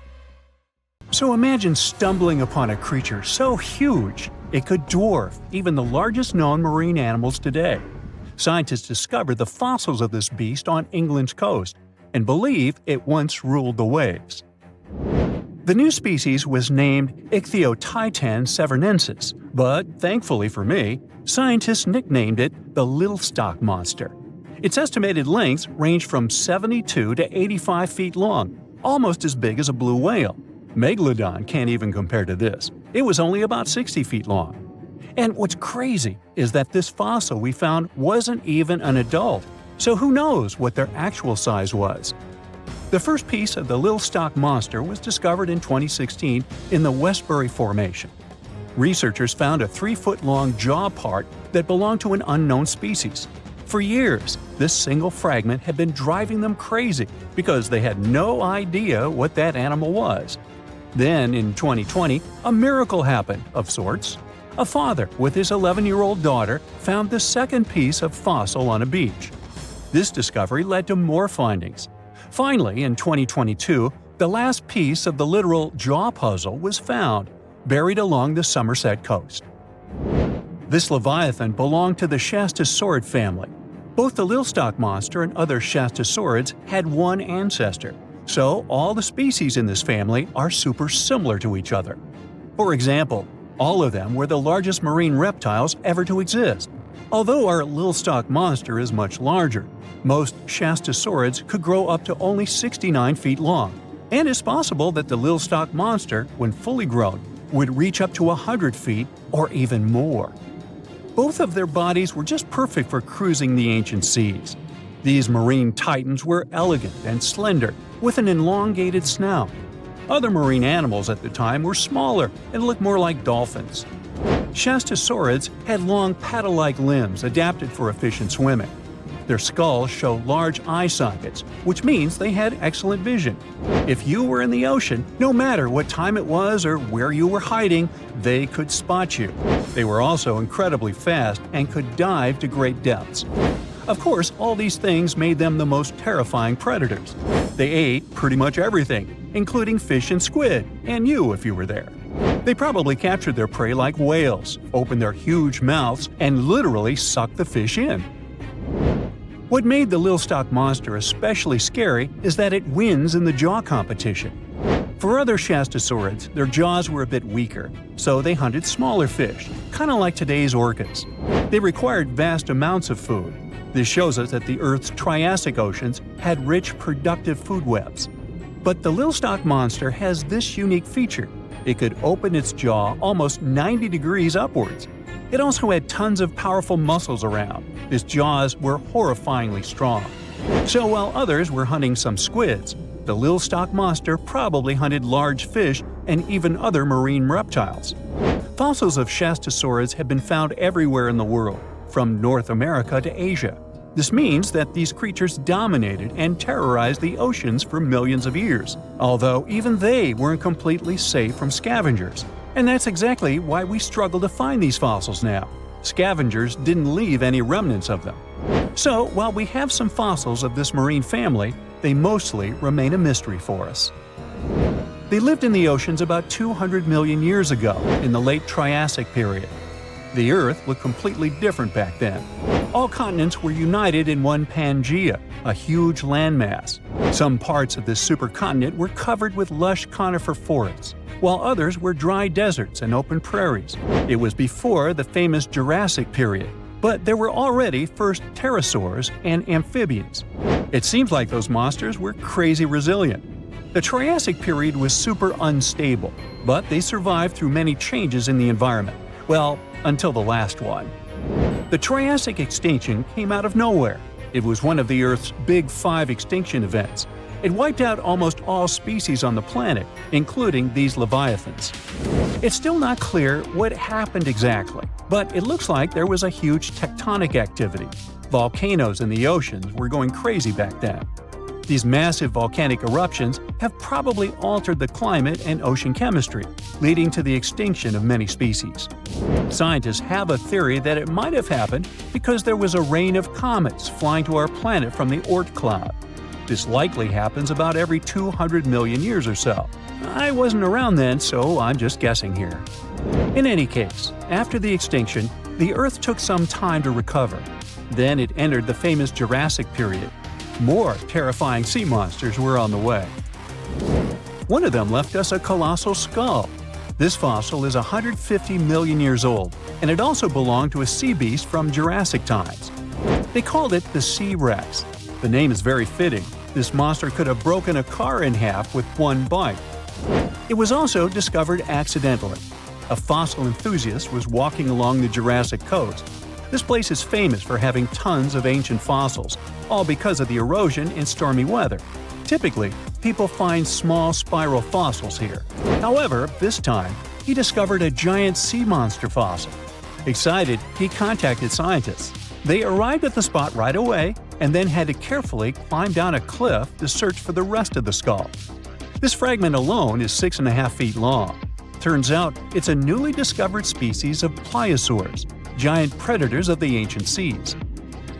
[SPEAKER 3] So imagine stumbling upon a creature so huge it could dwarf even the largest known marine animals today. Scientists discovered the fossils of this beast on England's coast and believe it once ruled the waves. The new species was named Ichthyotitan severnensis, but thankfully for me, scientists nicknamed it the Little Stock Monster. Its estimated lengths range from 72 to 85 feet long, almost as big as a blue whale. Megalodon can't even compare to this. It was only about 60 feet long. And what's crazy is that this fossil we found wasn't even an adult, so who knows what their actual size was. The first piece of the Little Stock Monster was discovered in 2016 in the Westbury Formation. Researchers found a 3-foot-long jaw part that belonged to an unknown species. For years, this single fragment had been driving them crazy because they had no idea what that animal was. Then, in 2020, a miracle happened, of sorts. A father with his 11-year-old daughter found the second piece of fossil on a beach. This discovery led to more findings. Finally, in 2022, the last piece of the literal jaw puzzle was found, buried along the Somerset coast. This leviathan belonged to the Shastosaurid family. Both the Little Stock Monster and other Shastosaurids had one ancestor, so all the species in this family are super similar to each other. For example, all of them were the largest marine reptiles ever to exist. Although our Little Stock Monster is much larger, most Shastosaurids could grow up to only 69 feet long, and it's possible that the Little Stock Monster, when fully grown, would reach up to 100 feet or even more. Both of their bodies were just perfect for cruising the ancient seas. These marine titans were elegant and slender, with an elongated snout. Other marine animals at the time were smaller and looked more like dolphins. Shastosaurids had long paddle-like limbs adapted for efficient swimming. Their skulls show large eye sockets, which means they had excellent vision. If you were in the ocean, no matter what time it was or where you were hiding, they could spot you. They were also incredibly fast and could dive to great depths. Of course, all these things made them the most terrifying predators. They ate pretty much everything, including fish and squid, and you if you were there. They probably captured their prey like whales, opened their huge mouths, and literally sucked the fish in. What made the Little Stock Monster especially scary is that it wins in the jaw competition. For other Shastosaurids, their jaws were a bit weaker, so they hunted smaller fish, kind of like today's orcas. They required vast amounts of food. This shows us that the Earth's Triassic oceans had rich, productive food webs. But the Little Stock Monster has this unique feature. It could open its jaw almost 90 degrees upwards. It also had tons of powerful muscles around. Its jaws were horrifyingly strong. So while others were hunting some squids, the Little Stock Monster probably hunted large fish and even other marine reptiles. Fossils of Shastosaurids have been found everywhere in the world, from North America to Asia. This means that these creatures dominated and terrorized the oceans for millions of years, although even they weren't completely safe from scavengers. And that's exactly why we struggle to find these fossils now. Scavengers didn't leave any remnants of them. So, while we have some fossils of this marine family, they mostly remain a mystery for us. They lived in the oceans about 200 million years ago, in the late Triassic period. The Earth looked completely different back then. All continents were united in one Pangaea, a huge landmass. Some parts of this supercontinent were covered with lush conifer forests, while others were dry deserts and open prairies. It was before the famous Jurassic period, but there were already first pterosaurs and amphibians. It seems like those monsters were crazy resilient. The Triassic period was super unstable, but they survived through many changes in the environment. Well, until the last one. The Triassic extinction came out of nowhere. It was one of the Earth's big 5 extinction events. It wiped out almost all species on the planet, including these leviathans. It's still not clear what happened exactly, but it looks like there was a huge tectonic activity. Volcanoes in the oceans were going crazy back then. These massive volcanic eruptions have probably altered the climate and ocean chemistry, leading to the extinction of many species. Scientists have a theory that it might have happened because there was a rain of comets flying to our planet from the Oort cloud. This likely happens about every 200 million years or so. I wasn't around then, so I'm just guessing here. In any case, after the extinction, the Earth took some time to recover. Then it entered the famous Jurassic period. More terrifying sea monsters were on the way. One of them left us a colossal skull. This fossil is 150 million years old, and it also belonged to a sea beast from Jurassic times. They called it the shipwreck. The name is very fitting. This monster could have broken a car in half with one bite. It was also discovered accidentally. A fossil enthusiast was walking along the Jurassic coast. This place is famous for having tons of ancient fossils, all because of the erosion in stormy weather. Typically, people find small spiral fossils here. However, this time, he discovered a giant sea monster fossil. Excited, he contacted scientists. They arrived at the spot right away and then had to carefully climb down a cliff to search for the rest of the skull. This fragment alone is 6.5 feet long. Turns out, it's a newly discovered species of pliosaurs, giant predators of the ancient seas.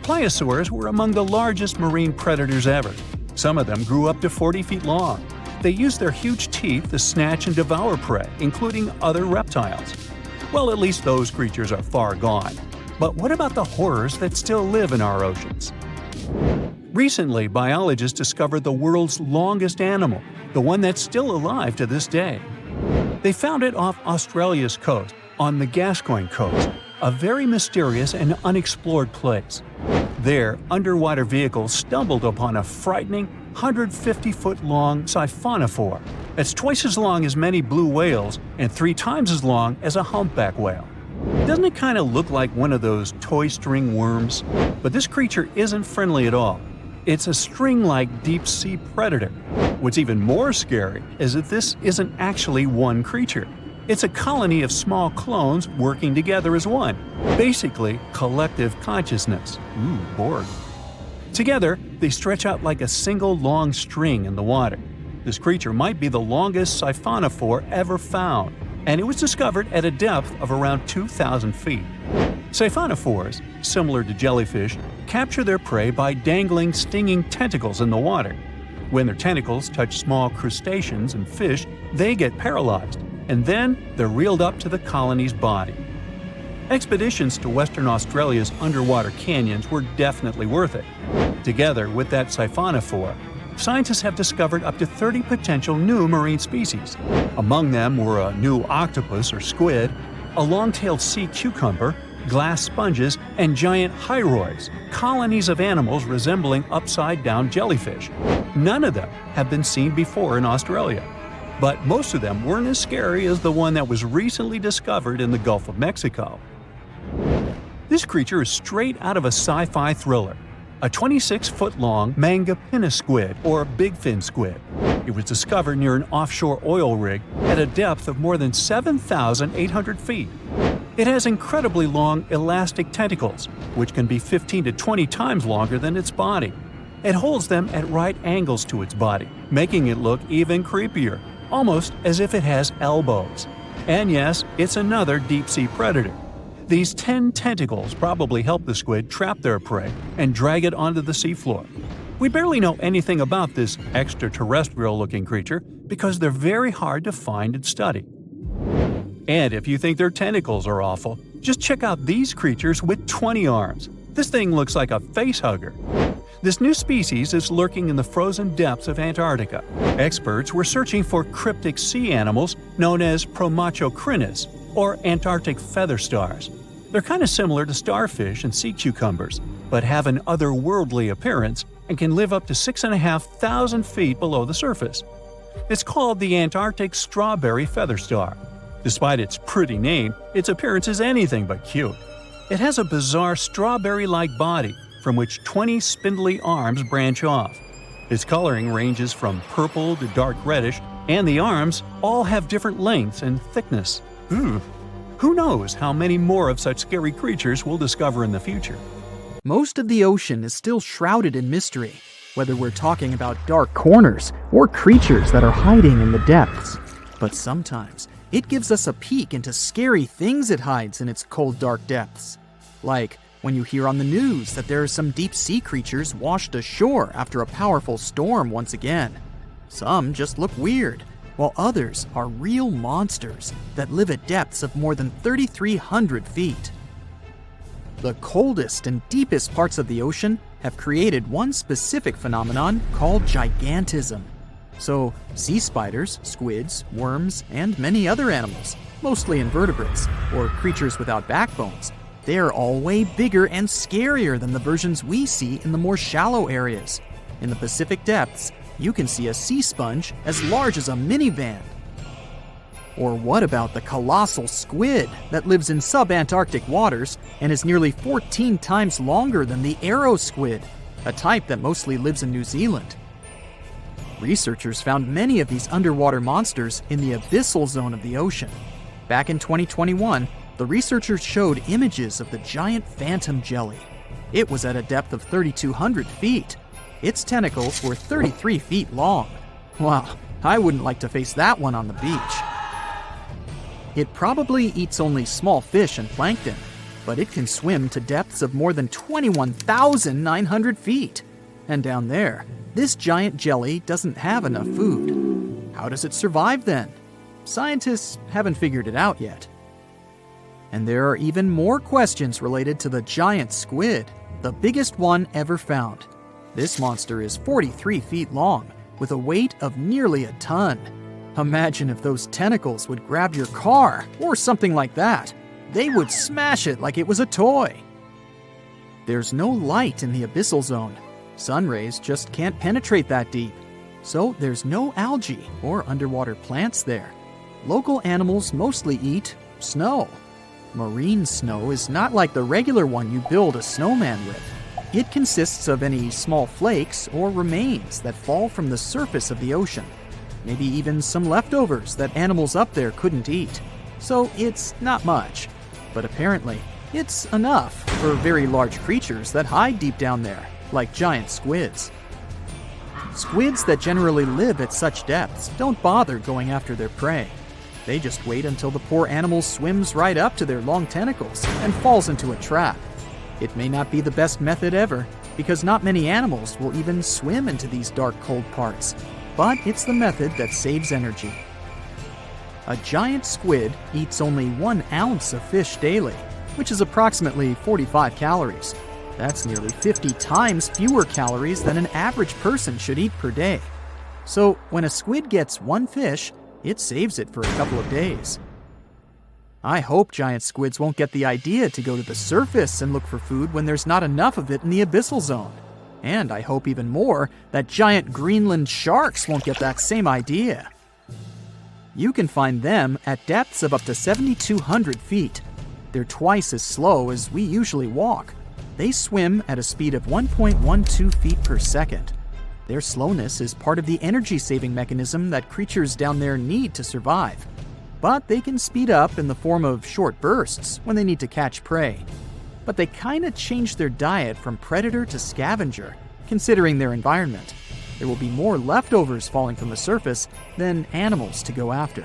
[SPEAKER 3] Pliosaurs were among the largest marine predators ever. Some of them grew up to 40 feet long. They used their huge teeth to snatch and devour prey, including other reptiles. Well, at least those creatures are far gone. But what about the horrors that still live in our oceans? Recently, biologists discovered the world's longest animal, the one that's still alive to this day. They found it off Australia's coast, on the Gascoyne coast, a very mysterious and unexplored place. There, underwater vehicles stumbled upon a frightening 150-foot-long siphonophore. That's twice as long as many blue whales and 3 times as long as a humpback whale. Doesn't it kind of look like one of those toy string worms? But this creature isn't friendly at all. It's a string-like deep-sea predator. What's even more scary is that this isn't actually one creature. It's a colony of small clones working together as one. Basically, collective consciousness. Ooh, Borg. Together, they stretch out like a single long string in the water. This creature might be the longest siphonophore ever found, and it was discovered at a depth of around 2,000 feet. Siphonophores, similar to jellyfish, capture their prey by dangling stinging tentacles in the water. When their tentacles touch small crustaceans and fish, they get paralyzed, and then they're reeled up to the colony's body. Expeditions to Western Australia's underwater canyons were definitely worth it. Together with that siphonophore, scientists have discovered up to 30 potential new marine species. Among them were a new octopus or squid, a long-tailed sea cucumber, glass sponges, and giant hyroids, colonies of animals resembling upside-down jellyfish. None of them have been seen before in Australia. But most of them weren't as scary as the one that was recently discovered in the Gulf of Mexico. This creature is straight out of a sci-fi thriller, a 26-foot-long mangapinna squid or bigfin squid. It was discovered near an offshore oil rig at a depth of more than 7,800 feet. It has incredibly long elastic tentacles, which can be 15 to 20 times longer than its body. It holds them at right angles to its body, making it look even creepier, almost as if it has elbows. And yes, it's another deep-sea predator. These 10 tentacles probably help the squid trap their prey and drag it onto the seafloor. We barely know anything about this extraterrestrial-looking creature because they're very hard to find and study. And if you think their tentacles are awful, just check out these creatures with 20 arms. This thing looks like a facehugger. This new species is lurking in the frozen depths of Antarctica. Experts were searching for cryptic sea animals known as Promachocrinis, or Antarctic feather stars. They're kind of similar to starfish and sea cucumbers, but have an otherworldly appearance and can live up to 6,500 feet below the surface. It's called the Antarctic strawberry feather star. Despite its pretty name, its appearance is anything but cute. It has a bizarre strawberry-like body from which 20 spindly arms branch off. Its coloring ranges from purple to dark reddish, and the arms all have different lengths and thickness. Who knows how many more of such scary creatures we'll discover in the future?
[SPEAKER 2] Most of the ocean is still shrouded in mystery, whether we're talking about dark corners or creatures that are hiding in the depths. But sometimes it gives us a peek into scary things it hides in its cold, dark depths. Like when you hear on the news that there are some deep sea creatures washed ashore after a powerful storm once again. Some just look weird, while others are real monsters that live at depths of more than 3,300 feet. The coldest and deepest parts of the ocean have created one specific phenomenon called gigantism. So, sea spiders, squids, worms, and many other animals, mostly invertebrates, or creatures without backbones, they're all way bigger and scarier than the versions we see in the more shallow areas. In the Pacific depths, you can see a sea sponge as large as a minivan. Or what about the colossal squid that lives in subantarctic waters and is nearly 14 times longer than the arrow squid, a type that mostly lives in New Zealand? Researchers found many of these underwater monsters in the abyssal zone of the ocean. Back in 2021, the researchers showed images of the giant phantom jelly. It was at a depth of 3,200 feet. Its tentacles were 33 feet long. Wow, I wouldn't like to face that one on the beach. It probably eats only small fish and plankton, but it can swim to depths of more than 21,900 feet. And down there, this giant jelly doesn't have enough food. How does it survive then? Scientists haven't figured it out yet. And there are even more questions related to the giant squid, the biggest one ever found. This monster is 43 feet long, with a weight of nearly a ton. Imagine if those tentacles would grab your car, or something like that. They would smash it like it was a toy. There's no light in the abyssal zone. Sun rays just can't penetrate that deep. So there's no algae or underwater plants there. Local animals mostly eat snow. Marine snow is not like the regular one you build a snowman with. It consists of any small flakes or remains that fall from the surface of the ocean. Maybe even some leftovers that animals up there couldn't eat. So it's not much. But apparently, it's enough for very large creatures that hide deep down there, like giant squids. Squids that generally live at such depths don't bother going after their prey. They just wait until the poor animal swims right up to their long tentacles and falls into a trap. It may not be the best method ever, because not many animals will even swim into these dark, cold parts. But it's the method that saves energy. A giant squid eats only 1 ounce of fish daily, which is approximately 45 calories. That's nearly 50 times fewer calories than an average person should eat per day. So when a squid gets 1 fish, it saves it for a couple of days. I hope giant squids won't get the idea to go to the surface and look for food when there's not enough of it in the abyssal zone. And I hope even more that giant Greenland sharks won't get that same idea. You can find them at depths of up to 7,200 feet. They're twice as slow as we usually walk. They swim at a speed of 1.12 feet per second. Their slowness is part of the energy-saving mechanism that creatures down there need to survive. But they can speed up in the form of short bursts when they need to catch prey. But they kinda change their diet from predator to scavenger, considering their environment. There will be more leftovers falling from the surface than animals to go after.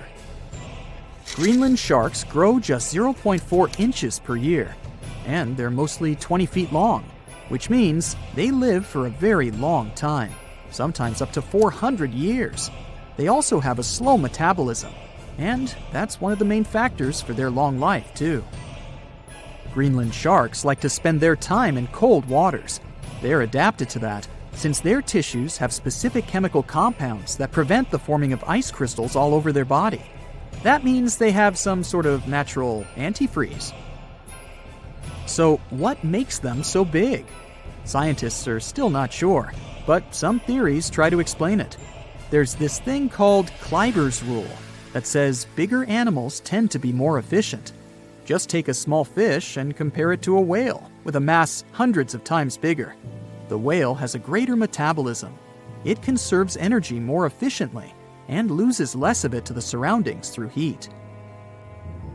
[SPEAKER 2] Greenland sharks grow just 0.4 inches per year, and they're mostly 20 feet long, which means they live for a very long time, sometimes up to 400 years. They also have a slow metabolism, and that's one of the main factors for their long life, too. Greenland sharks like to spend their time in cold waters. They're adapted to that, since their tissues have specific chemical compounds that prevent the forming of ice crystals all over their body. That means they have some sort of natural antifreeze. So what makes them so big? Scientists are still not sure, but some theories try to explain it. There's this thing called Kleiber's rule that says bigger animals tend to be more efficient. Just take a small fish and compare it to a whale with a mass hundreds of times bigger. The whale has a greater metabolism. It conserves energy more efficiently and loses less of it to the surroundings through heat.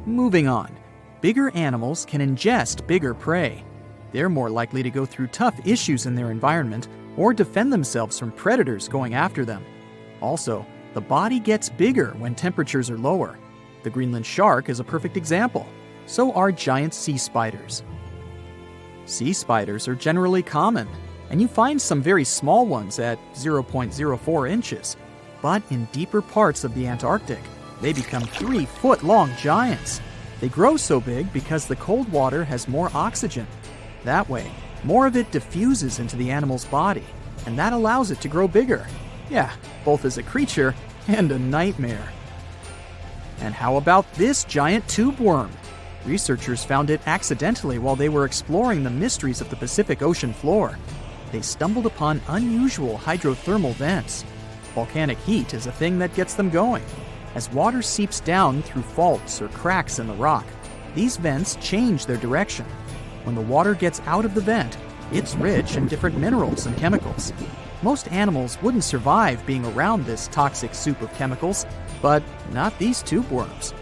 [SPEAKER 2] Moving on, bigger animals can ingest bigger prey. They're more likely to go through tough issues in their environment or defend themselves from predators going after them. Also, the body gets bigger when temperatures are lower. The Greenland shark is a perfect example. So are giant sea spiders. Sea spiders are generally common, and you find some very small ones at 0.04 inches. But in deeper parts of the Antarctic, they become 3-foot-long giants. They grow so big because the cold water has more oxygen. That way, more of it diffuses into the animal's body, and that allows it to grow bigger. Yeah, both as a creature and a nightmare. And how about this giant tube worm? Researchers found it accidentally while they were exploring the mysteries of the Pacific Ocean floor. They stumbled upon unusual hydrothermal vents. Volcanic heat is a thing that gets them going. As water seeps down through faults or cracks in the rock, these vents change their direction. When the water gets out of the vent, it's rich in different minerals and chemicals. Most animals wouldn't survive being around this toxic soup of chemicals, but not these tube worms.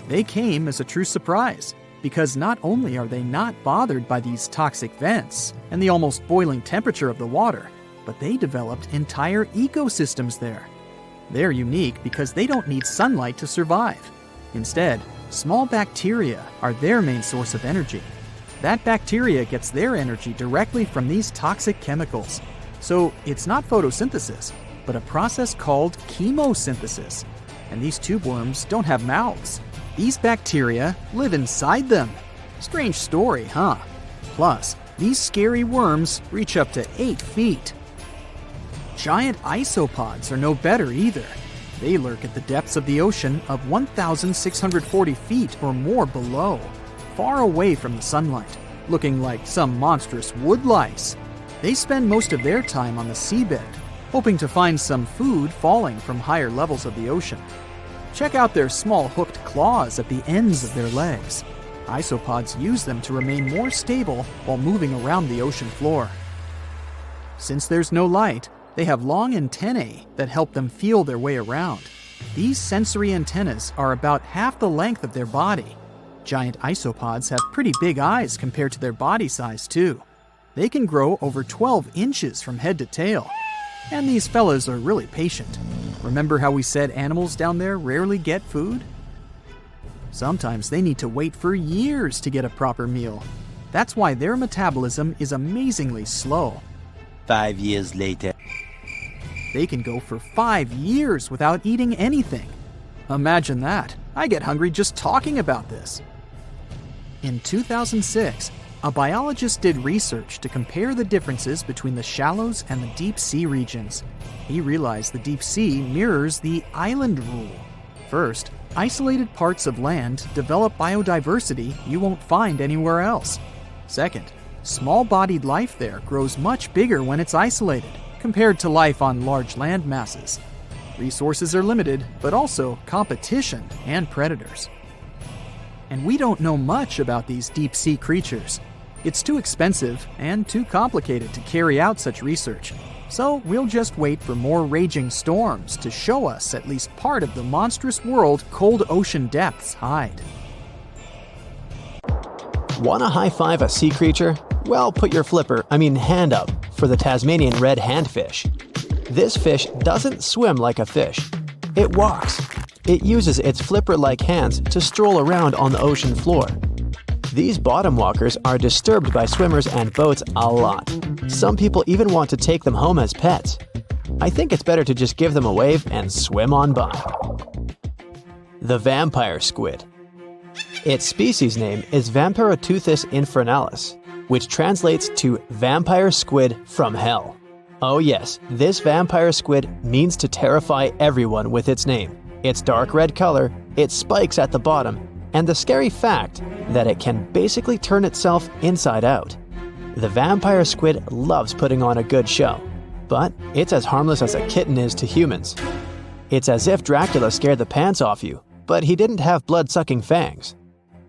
[SPEAKER 2] They came as a true surprise, because not only are they not bothered by these toxic vents and the almost boiling temperature of the water, but they developed entire ecosystems there. They're unique because they don't need sunlight to survive. Instead, small bacteria are their main source of energy. That bacteria gets their energy directly from these toxic chemicals. So it's not photosynthesis, but a process called chemosynthesis. And these tube worms don't have mouths. These bacteria live inside them. Strange story, huh? Plus, these scary worms reach up to 8 feet. Giant isopods are no better either. They lurk at the depths of the ocean of 1,640 feet or more below, far away from the sunlight, looking like some monstrous wood lice. They spend most of their time on the seabed, hoping to find some food falling from higher levels of the ocean. Check out their small hooked claws at the ends of their legs. Isopods use them to remain more stable while moving around the ocean floor. Since there's no light, they have long antennae that help them feel their way around. These sensory antennas are about half the length of their body. Giant isopods have pretty big eyes compared to their body size, too. They can grow over 12 inches from head to tail. And these fellas are really patient. Remember how we said animals down there rarely get food? Sometimes they need to wait for years to get a proper meal. That's why their metabolism is amazingly slow.
[SPEAKER 4] 5 years later.
[SPEAKER 2] They can go for 5 years without eating anything. Imagine that. I get hungry just talking about this. In 2006, a biologist did research to compare the differences between the shallows and the deep sea regions. He realized the deep sea mirrors the island rule. First, isolated parts of land develop biodiversity you won't find anywhere else. Second, small-bodied life there grows much bigger when it's isolated, compared to life on large land masses. Resources are limited, but also competition and predators. And we don't know much about these deep-sea creatures. It's too expensive and too complicated to carry out such research. So we'll just wait for more raging storms to show us at least part of the monstrous world cold ocean depths hide.
[SPEAKER 1] Want to high-five a sea creature? Well, put your hand up for the Tasmanian red handfish. This fish doesn't swim like a fish. It walks. It uses its flipper-like hands to stroll around on the ocean floor. These bottom walkers are disturbed by swimmers and boats a lot. Some people even want to take them home as pets. I think it's better to just give them a wave and swim on by. The vampire squid. Its species name is Vampiroteuthis infernalis, which translates to vampire squid from hell. Oh yes, this vampire squid means to terrify everyone with its name, its dark red color, its spikes at the bottom, and the scary fact that it can basically turn itself inside out. The vampire squid loves putting on a good show, but it's as harmless as a kitten is to humans. It's as if Dracula scared the pants off you, but he didn't have blood-sucking fangs.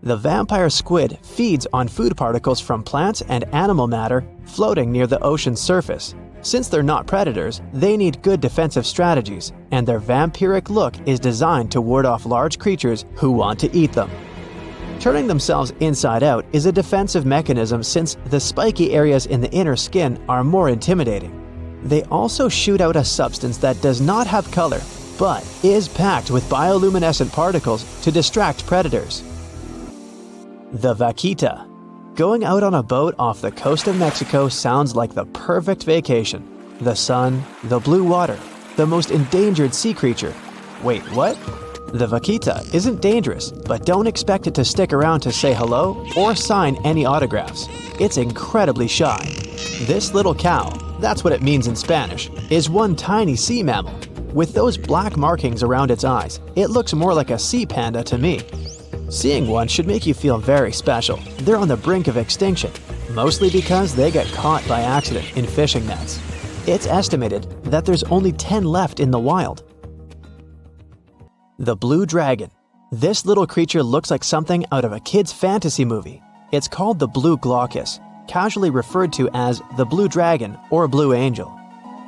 [SPEAKER 1] The vampire squid feeds on food particles from plants and animal matter floating near the ocean's surface. Since they're not predators, they need good defensive strategies, and their vampiric look is designed to ward off large creatures who want to eat them. Turning themselves inside out is a defensive mechanism since the spiky areas in the inner skin are more intimidating. They also shoot out a substance that does not have color, but is packed with bioluminescent particles to distract predators. The vaquita. Going out on a boat off the coast of Mexico sounds like the perfect vacation. The sun, the blue water, the most endangered sea creature. Wait, what? The vaquita isn't dangerous, but don't expect it to stick around to say hello or sign any autographs. It's incredibly shy. This little cow, that's what it means in Spanish, is one tiny sea mammal. With those black markings around its eyes, it looks more like a sea panda to me. Seeing one should make you feel very special. They're on the brink of extinction, mostly because they got caught by accident in fishing nets. It's estimated that there's only 10 left in the wild. The blue dragon. This little creature looks like something out of a kid's fantasy movie. It's called the blue glaucus, casually referred to as the blue dragon or blue angel.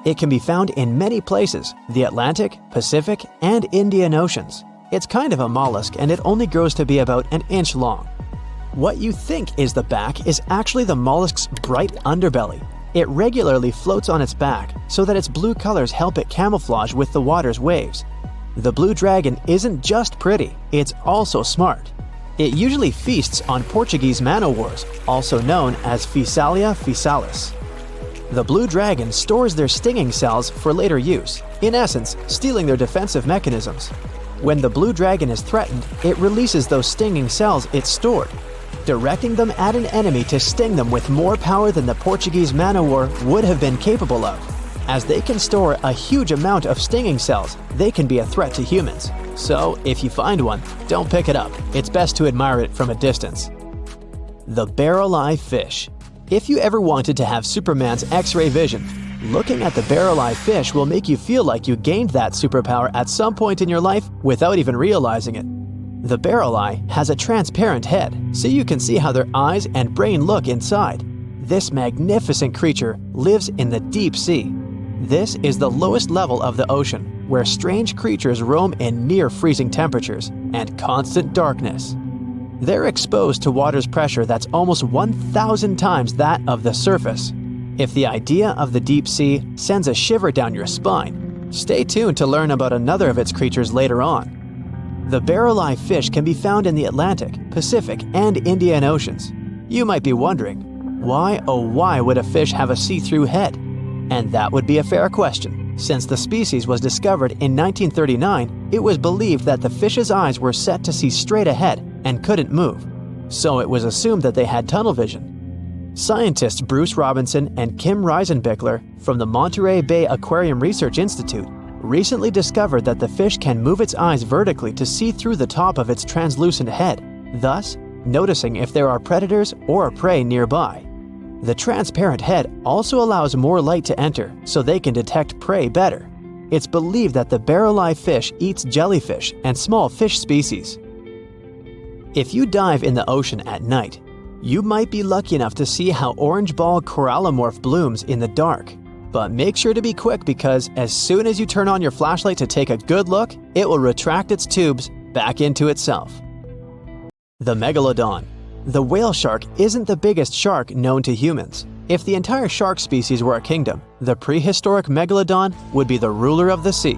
[SPEAKER 1] It can be found in many places, the Atlantic, Pacific, and Indian Oceans. It's kind of a mollusk and it only grows to be about an inch long. What you think is the back is actually the mollusk's bright underbelly. It regularly floats on its back so that its blue colors help it camouflage with the water's waves. The blue dragon isn't just pretty, it's also smart. It usually feasts on Portuguese man-o'-wars, also known as Physalia physalis. The blue dragon stores their stinging cells for later use, in essence, stealing their defensive mechanisms. When the blue dragon is threatened, it releases those stinging cells it stored, directing them at an enemy to sting them with more power than the Portuguese man-o'-war would have been capable of. As they can store a huge amount of stinging cells, they can be a threat to humans. So, if you find one, don't pick it up. It's best to admire it from a distance. The barrel-eye fish. If you ever wanted to have Superman's X-ray vision, looking at the barrel-eye fish will make you feel like you gained that superpower at some point in your life without even realizing it. The barrel eye has a transparent head, so you can see how their eyes and brain look inside. This magnificent creature lives in the deep sea. This is the lowest level of the ocean, where strange creatures roam in near-freezing temperatures and constant darkness. They're exposed to water's pressure that's almost 1,000 times that of the surface. If the idea of the deep sea sends a shiver down your spine, stay tuned to learn about another of its creatures later on. The barrel-eye fish can be found in the Atlantic, Pacific, and Indian Oceans. You might be wondering, why oh why would a fish have a see-through head? And that would be a fair question. Since the species was discovered in 1939, it was believed that the fish's eyes were set to see straight ahead and couldn't move. So it was assumed that they had tunnel vision. Scientists Bruce Robinson and Kim Reisenbichler from the Monterey Bay Aquarium Research Institute recently discovered that the fish can move its eyes vertically to see through the top of its translucent head, thus noticing if there are predators or prey nearby. The transparent head also allows more light to enter so they can detect prey better. It's believed that the barrel-eye fish eats jellyfish and small fish species. If you dive in the ocean at night, you might be lucky enough to see how orange ball corallimorph blooms in the dark. But make sure to be quick because as soon as you turn on your flashlight to take a good look, it will retract its tubes back into itself. The megalodon. The whale shark isn't the biggest shark known to humans. If the entire shark species were a kingdom, the prehistoric megalodon would be the ruler of the sea.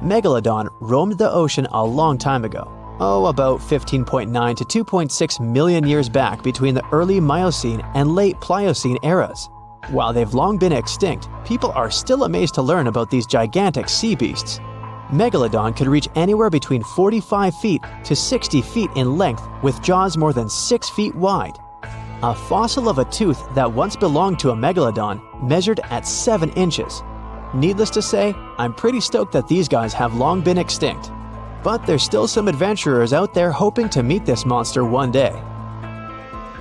[SPEAKER 1] Megalodon roamed the ocean a long time ago. About 15.9 to 2.6 million years back between the early Miocene and late Pliocene eras. While they've long been extinct, people are still amazed to learn about these gigantic sea beasts. Megalodon could reach anywhere between 45 feet to 60 feet in length with jaws more than 6 feet wide. A fossil of a tooth that once belonged to a megalodon measured at 7 inches. Needless to say, I'm pretty stoked that these guys have long been extinct. But there's still some adventurers out there hoping to meet this monster one day.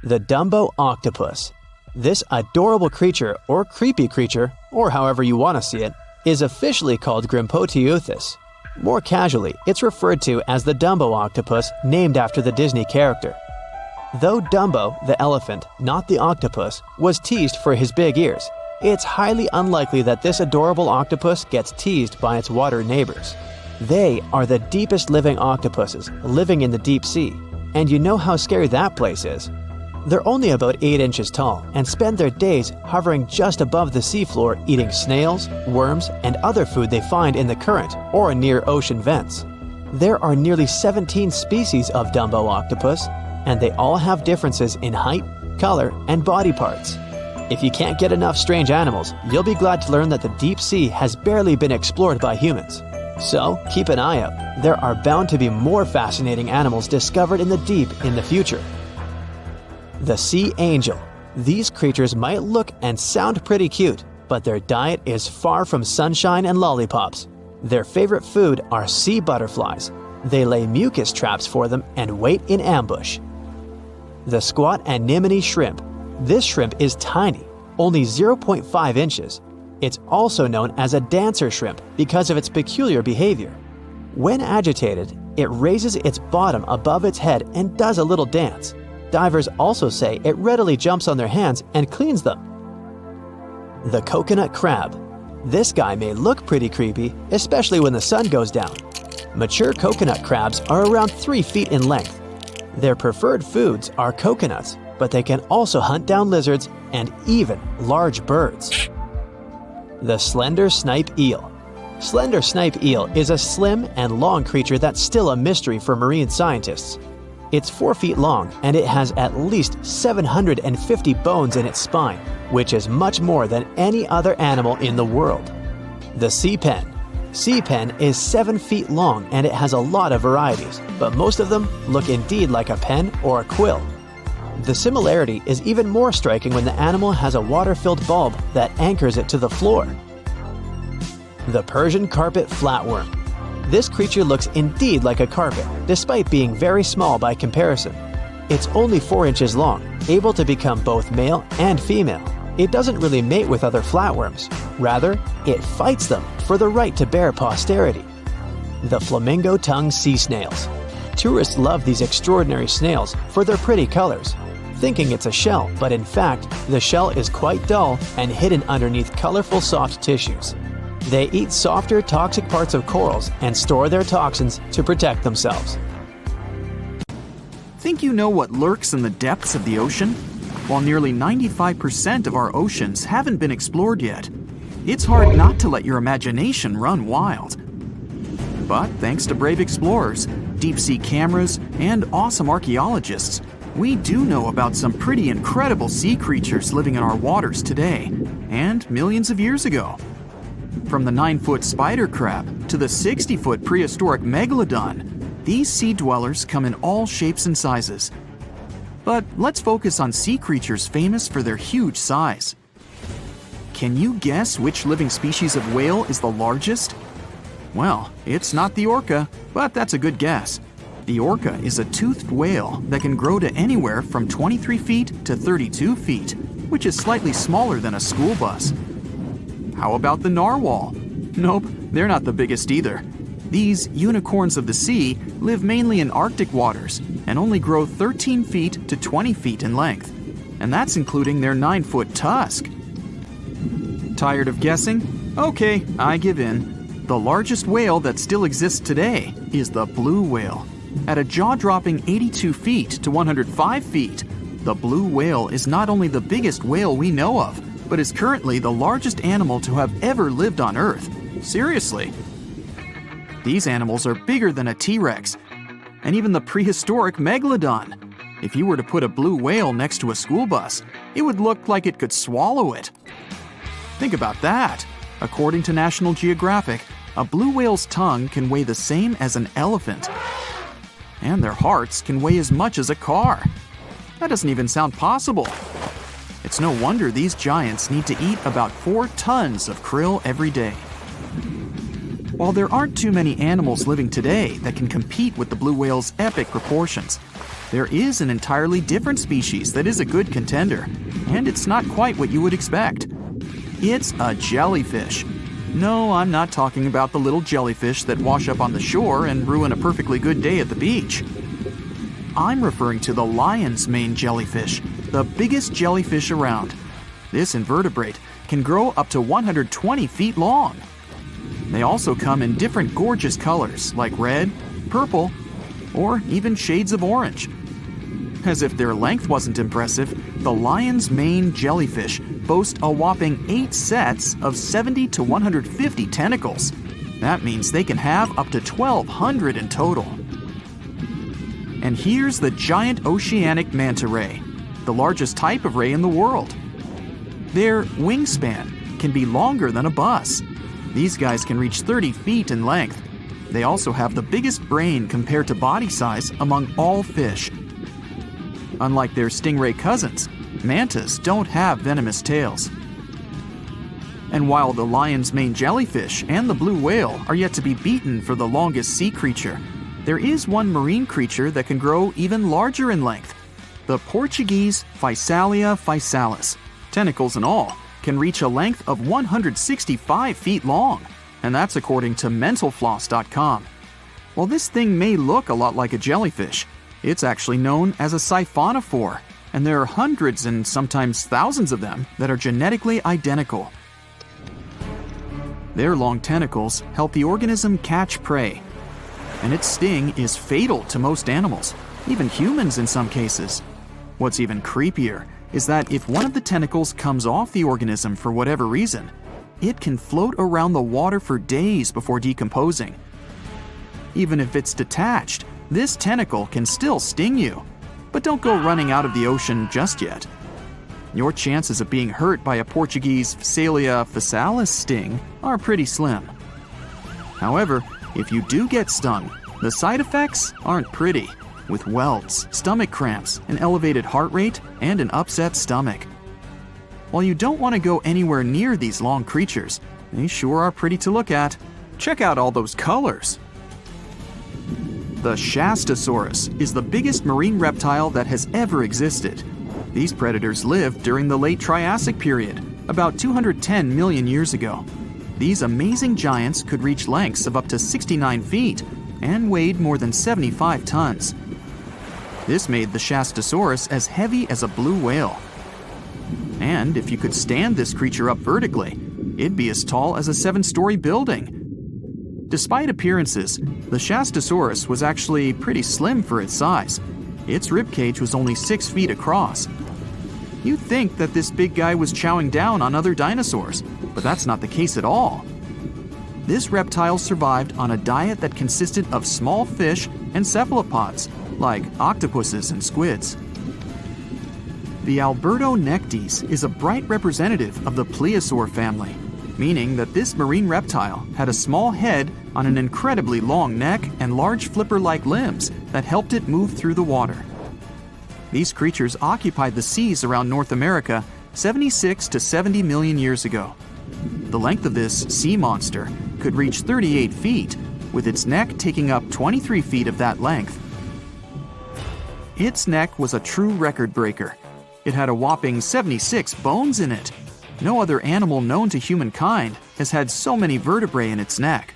[SPEAKER 1] The Dumbo octopus. This adorable creature, or creepy creature, or however you want to see it, is officially called Grimpoteuthis. More casually, it's referred to as the Dumbo octopus, named after the Disney character. Though Dumbo, the elephant, not the octopus, was teased for his big ears, it's highly unlikely that this adorable octopus gets teased by its water neighbors. They are the deepest living octopuses, living in the deep sea. and you know how scary that place is. They're only about 8 inches tall and spend their days hovering just above the seafloor eating snails, worms, and other food they find in the current or near ocean vents. There are nearly 17 species of Dumbo octopus, and they all have differences in height, color, and body parts. If you can't get enough strange animals, you'll be glad to learn that the deep sea has barely been explored by humans. So, keep an eye out. There are bound to be more fascinating animals discovered in the deep in the future. The sea angel. These creatures might look and sound pretty cute, but their diet is far from sunshine and lollipops. Their favorite food are sea butterflies. They lay mucus traps for them and wait in ambush. The squat anemone shrimp. This shrimp is tiny, only 0.5 inches. It's also known as a dancer shrimp because of its peculiar behavior. When agitated, it raises its bottom above its head and does a little dance. Divers also say it readily jumps on their hands and cleans them. The coconut crab. This guy may look pretty creepy, especially when the sun goes down. Mature coconut crabs are around 3 feet in length. Their preferred foods are coconuts, but they can also hunt down lizards and even large birds. The slender snipe eel. Slender snipe eel is a slim and long creature that's still a mystery for marine scientists. It's 4 feet long and it has at least 750 bones in its spine, which is much more than any other animal in the world. The sea pen. Sea pen is 7 feet long and it has a lot of varieties, but most of them look indeed like a pen or a quill. The similarity is even more striking when the animal has a water-filled bulb that anchors it to the floor. The Persian carpet flatworm. This creature looks indeed like a carpet, despite being very small by comparison. It's only 4 inches long, able to become both male and female. It doesn't really mate with other flatworms. Rather, it fights them for the right to bear posterity. The flamingo-tongued sea snails. Tourists love these extraordinary snails for their pretty colors, thinking it's a shell, but in fact, the shell is quite dull and hidden underneath colorful soft tissues. They eat softer, toxic parts of corals and store their toxins to protect themselves.
[SPEAKER 2] Think you know what lurks in the depths of the ocean? While nearly 95% of our oceans haven't been explored yet, it's hard not to let your imagination run wild. But thanks to brave explorers, deep-sea cameras, and awesome archaeologists, we do know about some pretty incredible sea creatures living in our waters today, and millions of years ago. From the 9-foot spider crab to the 60-foot prehistoric megalodon, these sea dwellers come in all shapes and sizes. But let's focus on sea creatures famous for their huge size. Can you guess which living species of whale is the largest? Well, it's not the orca, but that's a good guess. The orca is a toothed whale that can grow to anywhere from 23 feet to 32 feet, which is slightly smaller than a school bus. How about the narwhal? Nope, they're not the biggest either. These unicorns of the sea live mainly in Arctic waters and only grow 13 feet to 20 feet in length, and that's including their 9-foot tusk. Tired of guessing? Okay, I give in. The largest whale that still exists today is the blue whale. At a jaw-dropping 82 feet to 105 feet, the blue whale is not only the biggest whale we know of, but is currently the largest animal to have ever lived on Earth. Seriously. These animals are bigger than a T-Rex, and even the prehistoric megalodon. If you were to put a blue whale next to a school bus, it would look like it could swallow it. Think about that. According to National Geographic, a blue whale's tongue can weigh the same as an elephant. And their hearts can weigh as much as a car. That doesn't even sound possible. It's no wonder these giants need to eat about 4 tons of krill every day. While there aren't too many animals living today that can compete with the blue whale's epic proportions, there is an entirely different species that is a good contender, and it's not quite what you would expect. It's a jellyfish. No, I'm not talking about the little jellyfish that wash up on the shore and ruin a perfectly good day at the beach. I'm referring to the lion's mane jellyfish, the biggest jellyfish around. This invertebrate can grow up to 120 feet long. They also come in different gorgeous colors like red, purple, or even shades of orange, As if their length wasn't impressive, the lion's mane jellyfish boast a whopping 8 sets of 70 to 150 tentacles. That means they can have up to 1,200 in total. And here's the giant oceanic manta ray, the largest type of ray in the world. Their wingspan can be longer than a bus. These guys can reach 30 feet in length. They also have the biggest brain compared to body size among all fish. Unlike their stingray cousins, mantas don't have venomous tails. And while the lion's mane jellyfish and the blue whale are yet to be beaten for the longest sea creature, there is one marine creature that can grow even larger in length. The Portuguese Physalia physalis, tentacles and all, can reach a length of 165 feet long, and that's according to mentalfloss.com. While this thing may look a lot like a jellyfish, it's actually known as a siphonophore, and there are hundreds and sometimes thousands of them that are genetically identical. Their long tentacles help the organism catch prey, and its sting is fatal to most animals, even humans in some cases. What's even creepier is that if one of the tentacles comes off the organism for whatever reason, it can float around the water for days before decomposing. Even if it's detached, this tentacle can still sting you. But don't go running out of the ocean just yet. Your chances of being hurt by a Portuguese Physalia physalis sting are pretty slim. However, if you do get stung, the side effects aren't pretty, with welts, stomach cramps, an elevated heart rate, and an upset stomach. While you don't want to go anywhere near these long creatures, they sure are pretty to look at. Check out all those colors. The Shastasaurus is the biggest marine reptile that has ever existed. These predators lived during the late Triassic period, about 210 million years ago. These amazing giants could reach lengths of up to 69 feet and weighed more than 75 tons. This made the Shastasaurus as heavy as a blue whale. And if you could stand this creature up vertically, it'd be as tall as a 7-story building. Despite appearances, the Shastasaurus was actually pretty slim for its size. Its ribcage was only 6 feet across. You'd think that this big guy was chowing down on other dinosaurs, but that's not the case at all. This reptile survived on a diet that consisted of small fish and cephalopods, like octopuses and squids. The Albertonectes is a bright representative of the plesiosaur family, meaning that this marine reptile had a small head on an incredibly long neck and large flipper-like limbs that helped it move through the water. These creatures occupied the seas around North America 76 to 70 million years ago. The length of this sea monster could reach 38 feet, with its neck taking up 23 feet of that length. Its neck was a true record breaker. It had a whopping 76 bones in it. No other animal known to humankind has had so many vertebrae in its neck.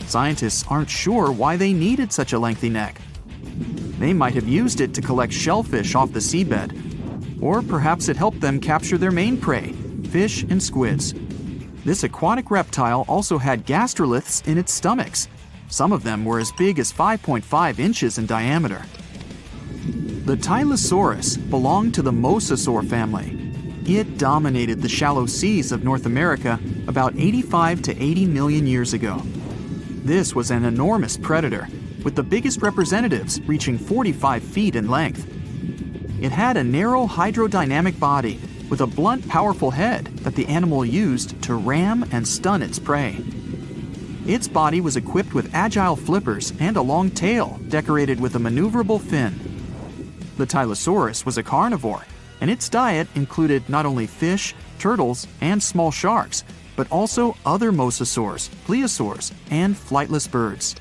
[SPEAKER 2] Scientists aren't sure why they needed such a lengthy neck. They might have used it to collect shellfish off the seabed, or perhaps it helped them capture their main prey, fish and squids. This aquatic reptile also had gastroliths in its stomachs. Some of them were as big as 5.5 inches in diameter. The Tylosaurus belonged to the mosasaur family. It dominated the shallow seas of North America about 85 to 80 million years ago. This was an enormous predator, with the biggest representatives reaching 45 feet in length. It had a narrow hydrodynamic body with a blunt, powerful head that the animal used to ram and stun its prey. Its body was equipped with agile flippers and a long tail decorated with a maneuverable fin. The Tylosaurus was a carnivore, and its diet included not only fish, turtles, and small sharks, but also other mosasaurs, plesiosaurs, and flightless birds.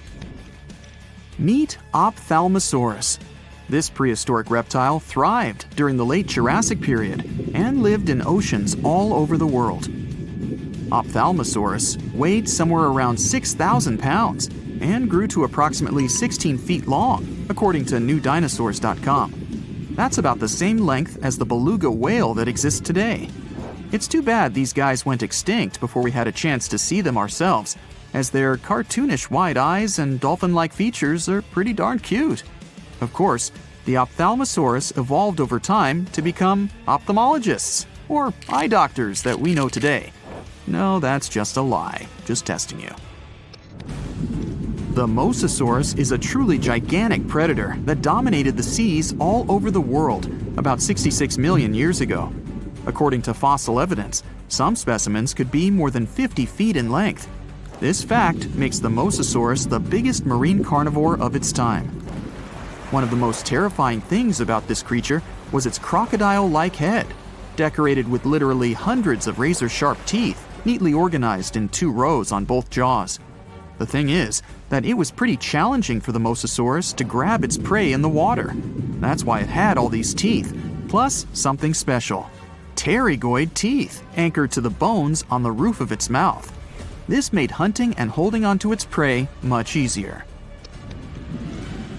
[SPEAKER 2] Meet Ophthalmosaurus. This prehistoric reptile thrived during the late Jurassic period and lived in oceans all over the world. Ophthalmosaurus weighed somewhere around 6,000 pounds and grew to approximately 16 feet long, according to newdinosaurs.com. That's about the same length as the beluga whale that exists today. It's too bad these guys went extinct before we had a chance to see them ourselves, as their cartoonish wide eyes and dolphin-like features are pretty darn cute. Of course, The ophthalmosaurus evolved over time to become ophthalmologists, or eye doctors that we know today. No, that's just a lie. Just testing you. The mosasaurus is a truly gigantic predator that dominated the seas all over the world about 66 million years ago. According to fossil evidence, some specimens could be more than 50 feet in length. This fact makes the mosasaurus the biggest marine carnivore of its time. One of the most terrifying things about this creature was its crocodile-like head, decorated with literally hundreds of razor-sharp teeth, neatly organized in 2 rows on both jaws. The thing is that it was pretty challenging for the mosasaurus to grab its prey in the water. That's why it had all these teeth, plus something special: pterygoid teeth anchored to the bones on the roof of its mouth. This made hunting and holding onto its prey much easier.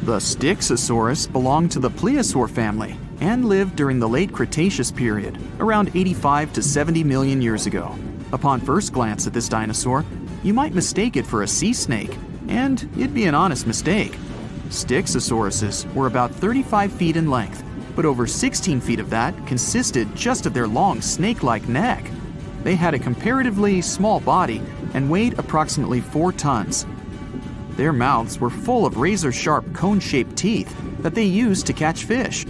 [SPEAKER 2] The Styxosaurus belonged to the plesiosaur family and lived during the late Cretaceous period, around 85 to 70 million years ago. Upon first glance at this dinosaur, you might mistake it for a sea snake, and it'd be an honest mistake. Styxosauruses were about 35 feet in length, but over 16 feet of that consisted just of their long snake-like neck. They had a comparatively small body and weighed approximately 4 tons. Their mouths were full of razor-sharp cone-shaped teeth that they used to catch fish.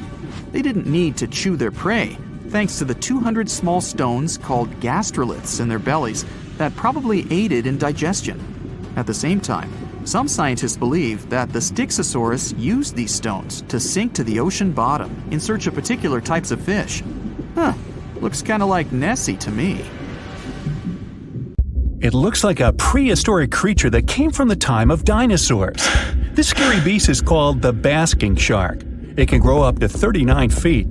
[SPEAKER 2] They didn't need to chew their prey, thanks to the 200 small stones called gastroliths in their bellies that probably aided in digestion. At the same time, some scientists believe that the Styxosaurus used these stones to sink to the ocean bottom in search of particular types of fish. Looks kind of like Nessie to me.
[SPEAKER 3] It looks like a prehistoric creature that came from the time of dinosaurs. This scary beast is called the basking shark. It can grow up to 39 feet.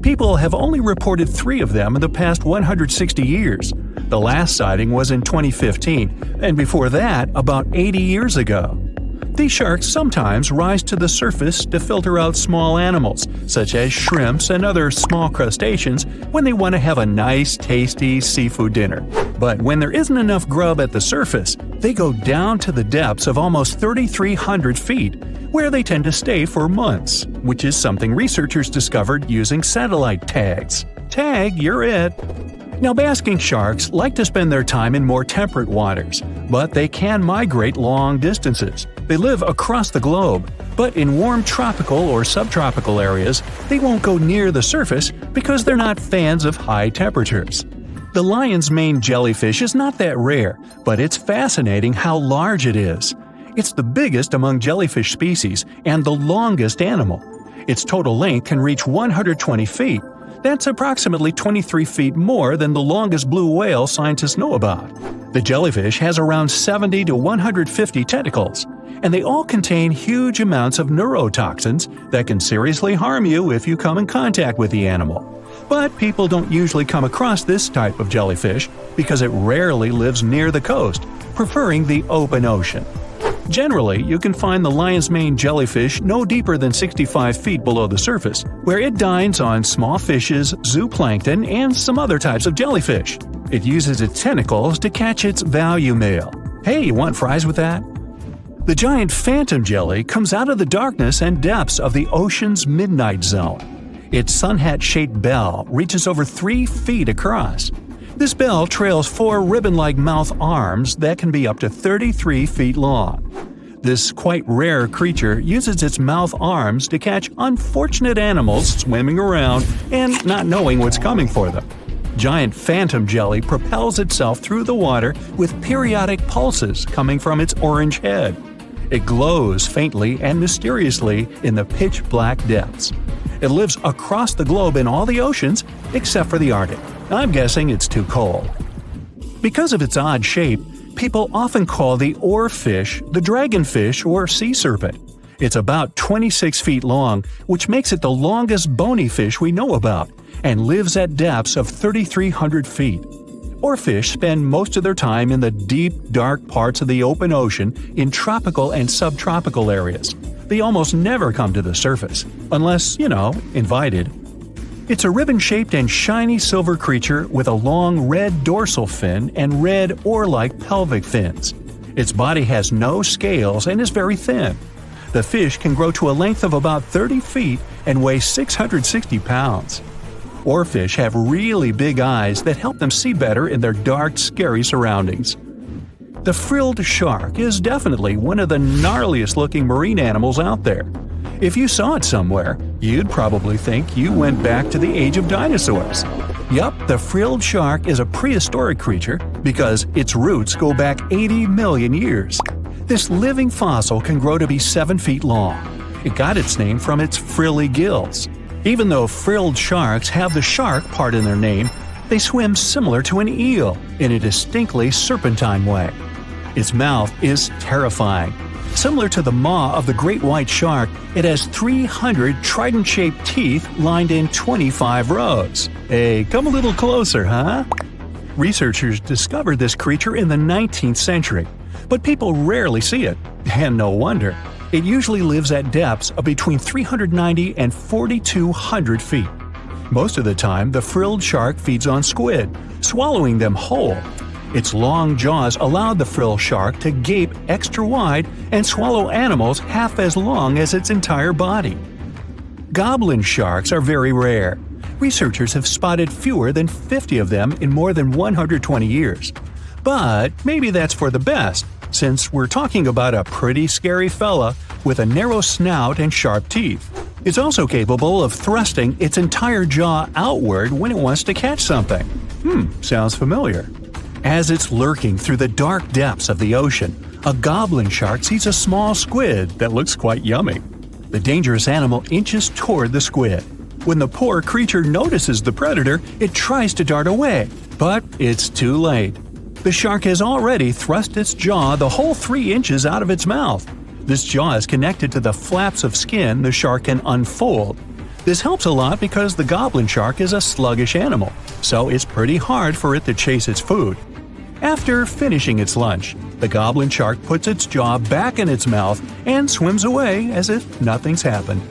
[SPEAKER 3] People have only reported 3 of them in the past 160 years. The last sighting was in 2015, and before that, about 80 years ago. These sharks sometimes rise to the surface to filter out small animals, such as shrimps and other small crustaceans, when they want to have a nice, tasty seafood dinner. But when there isn't enough grub at the surface, they go down to the depths of almost 3,300 feet, where they tend to stay for months, which is something researchers discovered using satellite tags. Tag, you're it! Now, basking sharks like to spend their time in more temperate waters, but they can migrate long distances. They live across the globe, but in warm tropical or subtropical areas, they won't go near the surface because they're not fans of high temperatures. The lion's mane jellyfish is not that rare, but it's fascinating how large it is. It's the biggest among jellyfish species and the longest animal. Its total length can reach 120 feet. That's approximately 23 feet more than the longest blue whale scientists know about. The jellyfish has around 70 to 150 tentacles, and they all contain huge amounts of neurotoxins that can seriously harm you if you come in contact with the animal. But people don't usually come across this type of jellyfish because it rarely lives near the coast, preferring the open ocean. Generally, you can find the lion's mane jellyfish no deeper than 65 feet below the surface, where it dines on small fishes, zooplankton, and some other types of jellyfish. It uses its tentacles to catch its value male. Hey, you want fries with that? The giant phantom jelly comes out of the darkness and depths of the ocean's midnight zone. Its sun hat-shaped bell reaches over 3 feet across. This bell trails 4 ribbon-like mouth arms that can be up to 33 feet long. This quite rare creature uses its mouth arms to catch unfortunate animals swimming around and not knowing what's coming for them. Giant phantom jelly propels itself through the water with periodic pulses coming from its orange head. It glows faintly and mysteriously in the pitch-black depths. It lives across the globe in all the oceans except for the Arctic. I'm guessing it's too cold. Because of its odd shape, people often call the oarfish the dragonfish or sea serpent. It's about 26 feet long, which makes it the longest bony fish we know about, and lives at depths of 3,300 feet. Oarfish spend most of their time in the deep, dark parts of the open ocean in tropical and subtropical areas. They almost never come to the surface, unless, invited. It's a ribbon-shaped and shiny silver creature with a long red dorsal fin and red oar-like pelvic fins. Its body has no scales and is very thin. The fish can grow to a length of about 30 feet and weigh 660 pounds. Oarfish have really big eyes that help them see better in their dark, scary surroundings. The frilled shark is definitely one of the gnarliest-looking marine animals out there. If you saw it somewhere, you'd probably think you went back to the age of dinosaurs. Yup, the frilled shark is a prehistoric creature because its roots go back 80 million years. This living fossil can grow to be 7 feet long. It got its name from its frilly gills. Even though frilled sharks have the shark part in their name, they swim similar to an eel in a distinctly serpentine way. Its mouth is terrifying. Similar to the maw of the great white shark, it has 300 trident-shaped teeth lined in 25 rows. Hey, come a little closer, huh? Researchers discovered this creature in the 19th century, but people rarely see it, and no wonder. It usually lives at depths of between 390 and 4,200 feet. Most of the time, the frilled shark feeds on squid, swallowing them whole. Its long jaws allowed the frilled shark to gape extra wide and swallow animals half as long as its entire body. Goblin sharks are very rare. Researchers have spotted fewer than 50 of them in more than 120 years. But maybe that's for the best, since we're talking about a pretty scary fella with a narrow snout and sharp teeth. It's also capable of thrusting its entire jaw outward when it wants to catch something. Sounds familiar. As it's lurking through the dark depths of the ocean, a goblin shark sees a small squid that looks quite yummy. The dangerous animal inches toward the squid. When the poor creature notices the predator, it tries to dart away, but it's too late. The shark has already thrust its jaw the whole 3 inches out of its mouth. This jaw is connected to the flaps of skin the shark can unfold. This helps a lot because the goblin shark is a sluggish animal, so it's pretty hard for it to chase its food. After finishing its lunch, the goblin shark puts its jaw back in its mouth and swims away as if nothing's happened.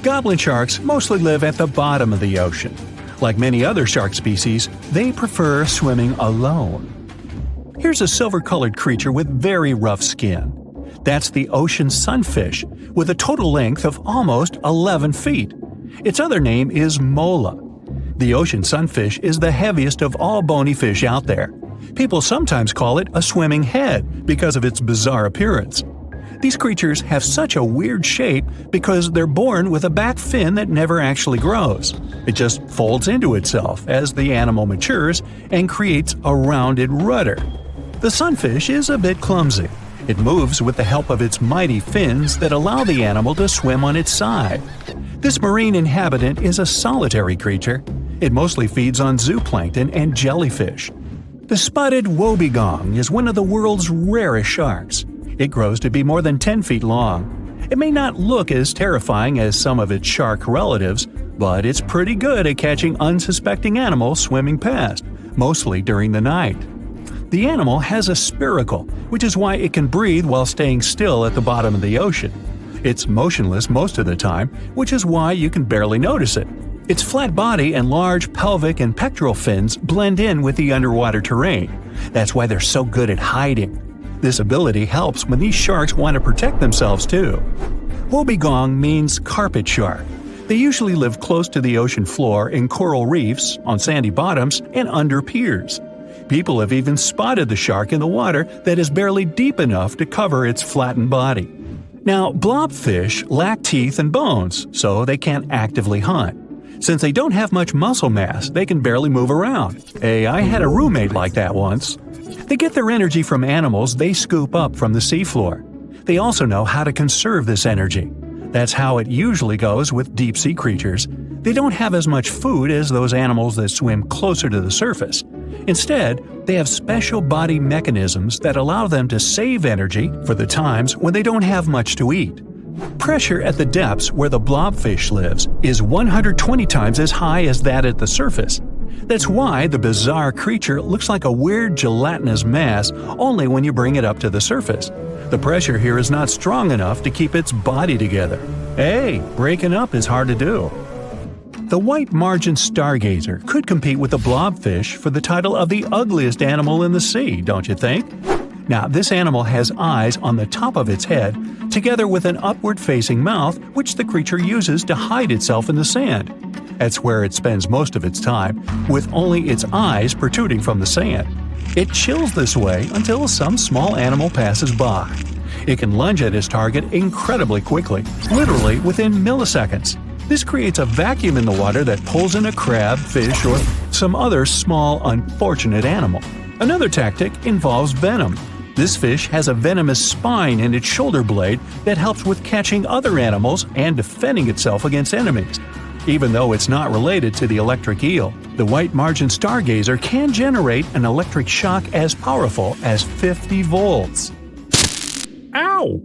[SPEAKER 3] Goblin sharks mostly live at the bottom of the ocean. Like many other shark species, they prefer swimming alone. Here's a silver-colored creature with very rough skin. That's the ocean sunfish, with a total length of almost 11 feet. Its other name is mola. The ocean sunfish is the heaviest of all bony fish out there. People sometimes call it a swimming head because of its bizarre appearance. These creatures have such a weird shape because they're born with a back fin that never actually grows. It just folds into itself as the animal matures and creates a rounded rudder. The sunfish is a bit clumsy. It moves with the help of its mighty fins that allow the animal to swim on its side. This marine inhabitant is a solitary creature. It mostly feeds on zooplankton and jellyfish. The spotted wobbegong is one of the world's rarest sharks. It grows to be more than 10 feet long. It may not look as terrifying as some of its shark relatives, but it's pretty good at catching unsuspecting animals swimming past, mostly during the night. The animal has a spiracle, which is why it can breathe while staying still at the bottom of the ocean. It's motionless most of the time, which is why you can barely notice it. Its flat body and large pelvic and pectoral fins blend in with the underwater terrain. That's why they're so good at hiding. This ability helps when these sharks want to protect themselves too. Wobbegong means carpet shark. They usually live close to the ocean floor in coral reefs, on sandy bottoms, and under piers. People have even spotted the shark in the water that is barely deep enough to cover its flattened body. Now, blobfish lack teeth and bones, so they can't actively hunt. Since they don't have much muscle mass, they can barely move around. Hey, I had a roommate like that once. They get their energy from animals they scoop up from the seafloor. They also know how to conserve this energy. That's how it usually goes with deep-sea creatures. They don't have as much food as those animals that swim closer to the surface. Instead, they have special body mechanisms that allow them to save energy for the times when they don't have much to eat. Pressure at the depths where the blobfish lives is 120 times as high as that at the surface. That's why the bizarre creature looks like a weird gelatinous mass only when you bring it up to the surface. The pressure here is not strong enough to keep its body together. Hey, breaking up is hard to do. The white margin stargazer could compete with the blobfish for the title of the ugliest animal in the sea, don't you think? Now, this animal has eyes on the top of its head, together with an upward-facing mouth which the creature uses to hide itself in the sand. That's where it spends most of its time, with only its eyes protruding from the sand. It chills this way until some small animal passes by. It can lunge at its target incredibly quickly, literally within milliseconds. This creates a vacuum in the water that pulls in a crab, fish, or some other small, unfortunate animal. Another tactic involves venom. This fish has a venomous spine in its shoulder blade that helps with catching other animals and defending itself against enemies. Even though it's not related to the electric eel, the white margin stargazer can generate an electric shock as powerful as 50 volts. Ow!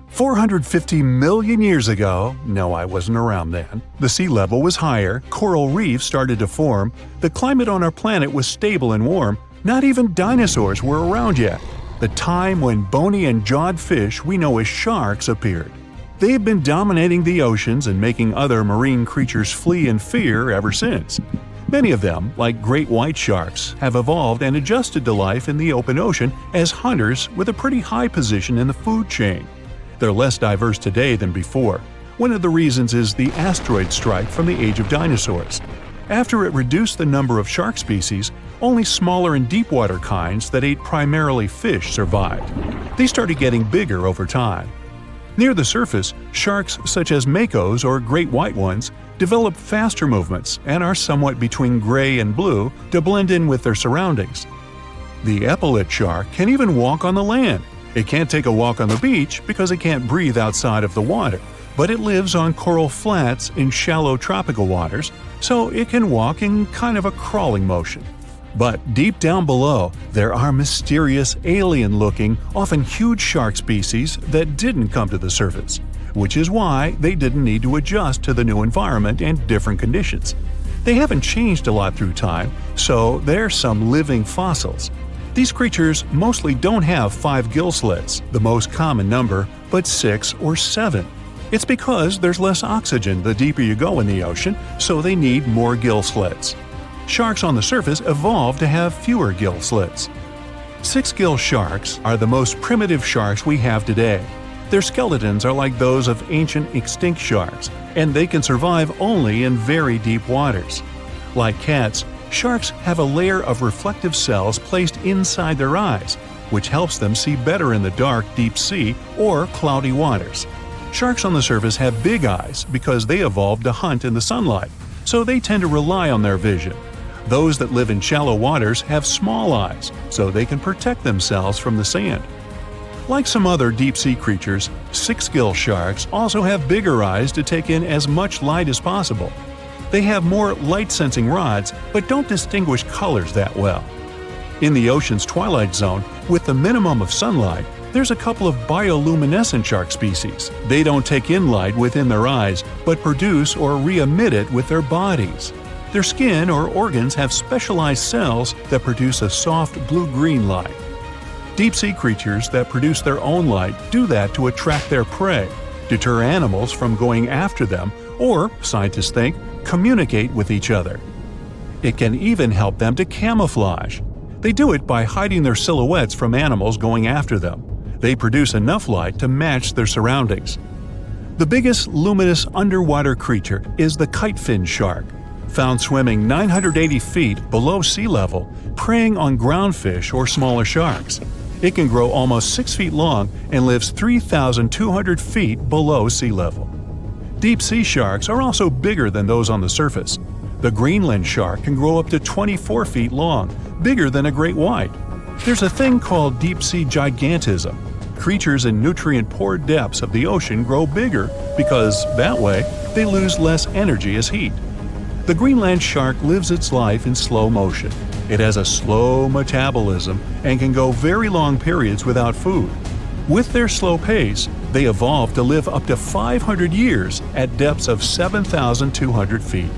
[SPEAKER 3] 450 million years ago, no, I wasn't around then, the sea level was higher, coral reefs started to form, the climate on our planet was stable and warm, not even dinosaurs were around yet. The time when bony and jawed fish we know as sharks appeared. They've been dominating the oceans and making other marine creatures flee in fear ever since. Many of them, like great white sharks, have evolved and adjusted to life in the open ocean as hunters with a pretty high position in the food chain. They're less diverse today than before. One of the reasons is the asteroid strike from the age of dinosaurs. After it reduced the number of shark species, only smaller and deep-water kinds that ate primarily fish survived. They started getting bigger over time. Near the surface, sharks such as makos or great white ones develop faster movements and are somewhat between gray and blue to blend in with their surroundings. The epaulet shark can even walk on the land. It can't take a walk on the beach because it can't breathe outside of the water, but it lives on coral flats in shallow tropical waters, so it can walk in kind of a crawling motion. But deep down below, there are mysterious, alien-looking, often huge shark species that didn't come to the surface, which is why they didn't need to adjust to the new environment and different conditions. They haven't changed a lot through time, so they're some living fossils. These creatures mostly don't have 5 gill slits, the most common number, but 6 or 7. It's because there's less oxygen the deeper you go in the ocean, so they need more gill slits. Sharks on the surface evolved to have fewer gill slits. 6-gill sharks are the most primitive sharks we have today. Their skeletons are like those of ancient extinct sharks, and they can survive only in very deep waters. Like cats, sharks have a layer of reflective cells placed inside their eyes, which helps them see better in the dark, deep sea or cloudy waters. Sharks on the surface have big eyes because they evolved to hunt in the sunlight, so they tend to rely on their vision. Those that live in shallow waters have small eyes, so they can protect themselves from the sand. Like some other deep-sea creatures, 6-gill sharks also have bigger eyes to take in as much light as possible. They have more light-sensing rods, but don't distinguish colors that well. In the ocean's twilight zone, with the minimum of sunlight, there's a couple of bioluminescent shark species. They don't take in light within their eyes, but produce or re-emit it with their bodies. Their skin or organs have specialized cells that produce a soft blue-green light. Deep-sea creatures that produce their own light do that to attract their prey, deter animals from going after them, or, scientists think, communicate with each other. It can even help them to camouflage. They do it by hiding their silhouettes from animals going after them. They produce enough light to match their surroundings. The biggest luminous underwater creature is the kitefin shark, found swimming 980 feet below sea level, preying on groundfish or smaller sharks. It can grow almost 6 feet long and lives 3,200 feet below sea level. Deep-sea sharks are also bigger than those on the surface. The Greenland shark can grow up to 24 feet long, bigger than a great white. There's a thing called deep-sea gigantism. Creatures in nutrient-poor depths of the ocean grow bigger because, that way, they lose less energy as heat. The Greenland shark lives its life in slow motion. It has a slow metabolism and can go very long periods without food. With their slow pace, they evolved to live up to 500 years at depths of 7,200 feet.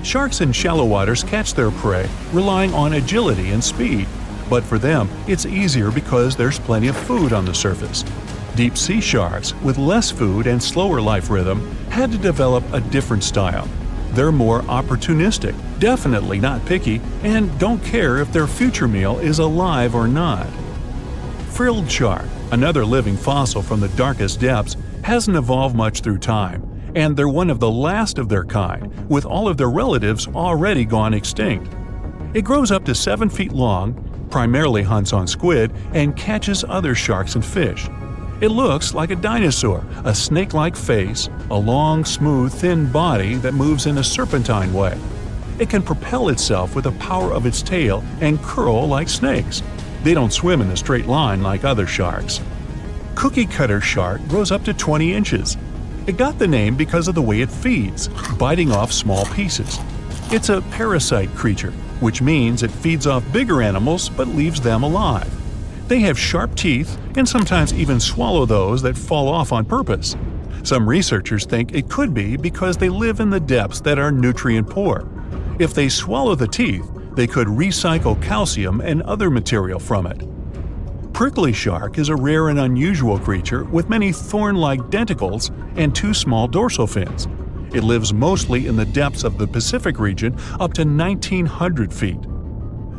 [SPEAKER 3] Sharks in shallow waters catch their prey relying on agility and speed, but for them, it's easier because there's plenty of food on the surface. Deep-sea sharks, with less food and slower life rhythm, had to develop a different style. They're more opportunistic, definitely not picky, and don't care if their future meal is alive or not. Frilled shark, another living fossil from the darkest depths, hasn't evolved much through time, and they're one of the last of their kind, with all of their relatives already gone extinct. It grows up to 7 feet long, primarily hunts on squid, and catches other sharks and fish. It looks like a dinosaur, a snake-like face, a long, smooth, thin body that moves in a serpentine way. It can propel itself with the power of its tail and curl like snakes. They don't swim in a straight line like other sharks. Cookie cutter shark grows up to 20 inches. It got the name because of the way it feeds, biting off small pieces. It's a parasite creature, which means it feeds off bigger animals but leaves them alive. They have sharp teeth and sometimes even swallow those that fall off on purpose. Some researchers think it could be because they live in the depths that are nutrient poor. If they swallow the teeth, they could recycle calcium and other material from it. Prickly shark is a rare and unusual creature with many thorn-like denticles and 2 small dorsal fins. It lives mostly in the depths of the Pacific region up to 1,900 feet.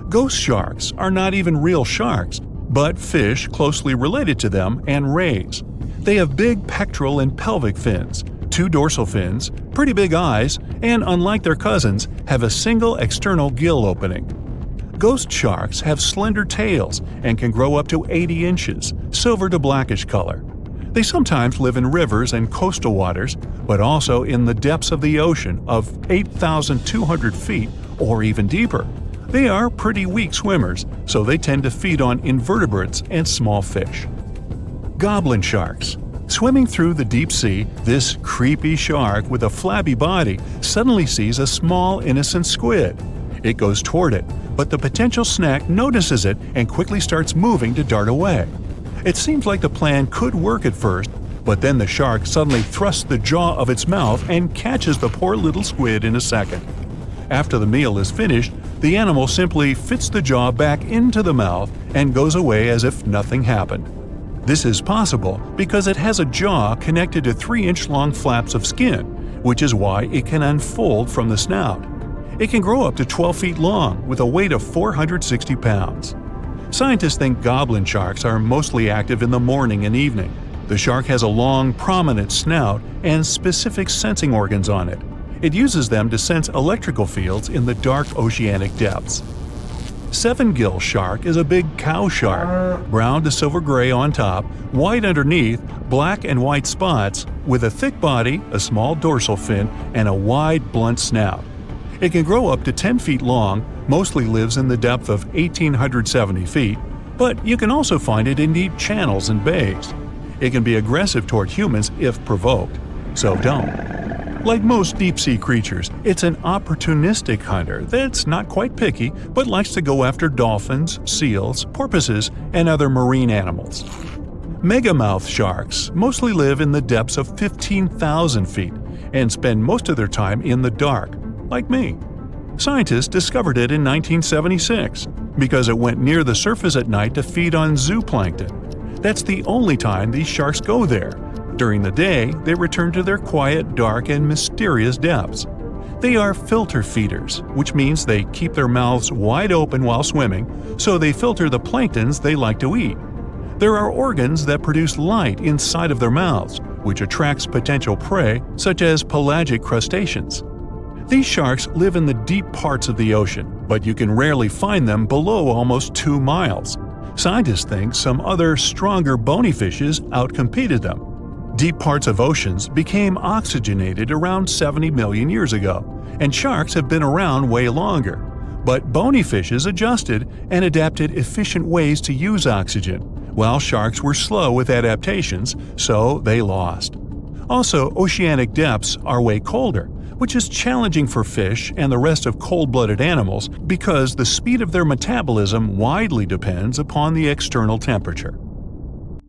[SPEAKER 3] Ghost sharks are not even real sharks, but fish closely related to them and rays. They have big pectoral and pelvic fins, 2 dorsal fins, pretty big eyes, and unlike their cousins, have a single external gill opening. Ghost sharks have slender tails and can grow up to 80 inches, silver to blackish color. They sometimes live in rivers and coastal waters, but also in the depths of the ocean of 8,200 feet or even deeper. They are pretty weak swimmers, so they tend to feed on invertebrates and small fish. Goblin sharks. Swimming through the deep sea, this creepy shark with a flabby body suddenly sees a small, innocent squid. It goes toward it, but the potential snack notices it and quickly starts moving to dart away. It seems like the plan could work at first, but then the shark suddenly thrusts the jaw of its mouth and catches the poor little squid in a second. After the meal is finished, the animal simply fits the jaw back into the mouth and goes away as if nothing happened. This is possible because it has a jaw connected to 3-inch-long flaps of skin, which is why it can unfold from the snout. It can grow up to 12 feet long with a weight of 460 pounds. Scientists think goblin sharks are mostly active in the morning and evening. The shark has a long, prominent snout and specific sensing organs on it. It uses them to sense electrical fields in the dark oceanic depths. Seven-gill shark is a big cow shark, brown to silver-gray on top, white underneath, black and white spots, with a thick body, a small dorsal fin, and a wide, blunt snout. It can grow up to 10 feet long, mostly lives in the depth of 1,870 feet, but you can also find it in deep channels and bays. It can be aggressive toward humans if provoked, so don't. Like most deep-sea creatures, it's an opportunistic hunter that's not quite picky but likes to go after dolphins, seals, porpoises, and other marine animals. Megamouth sharks mostly live in the depths of 15,000 feet and spend most of their time in the dark, like me. Scientists discovered it in 1976 because it went near the surface at night to feed on zooplankton. That's the only time these sharks go there. During the day, they return to their quiet, dark, and mysterious depths. They are filter feeders, which means they keep their mouths wide open while swimming, so they filter the planktons they like to eat. There are organs that produce light inside of their mouths, which attracts potential prey, such as pelagic crustaceans. These sharks live in the deep parts of the ocean, but you can rarely find them below almost 2 miles. Scientists think some other, stronger bony fishes outcompeted them. Deep parts of oceans became oxygenated around 70 million years ago, and sharks have been around way longer. But bony fishes adjusted and adapted efficient ways to use oxygen, while sharks were slow with adaptations, so they lost. Also, oceanic depths are way colder, which is challenging for fish and the rest of cold-blooded animals because the speed of their metabolism widely depends upon the external temperature.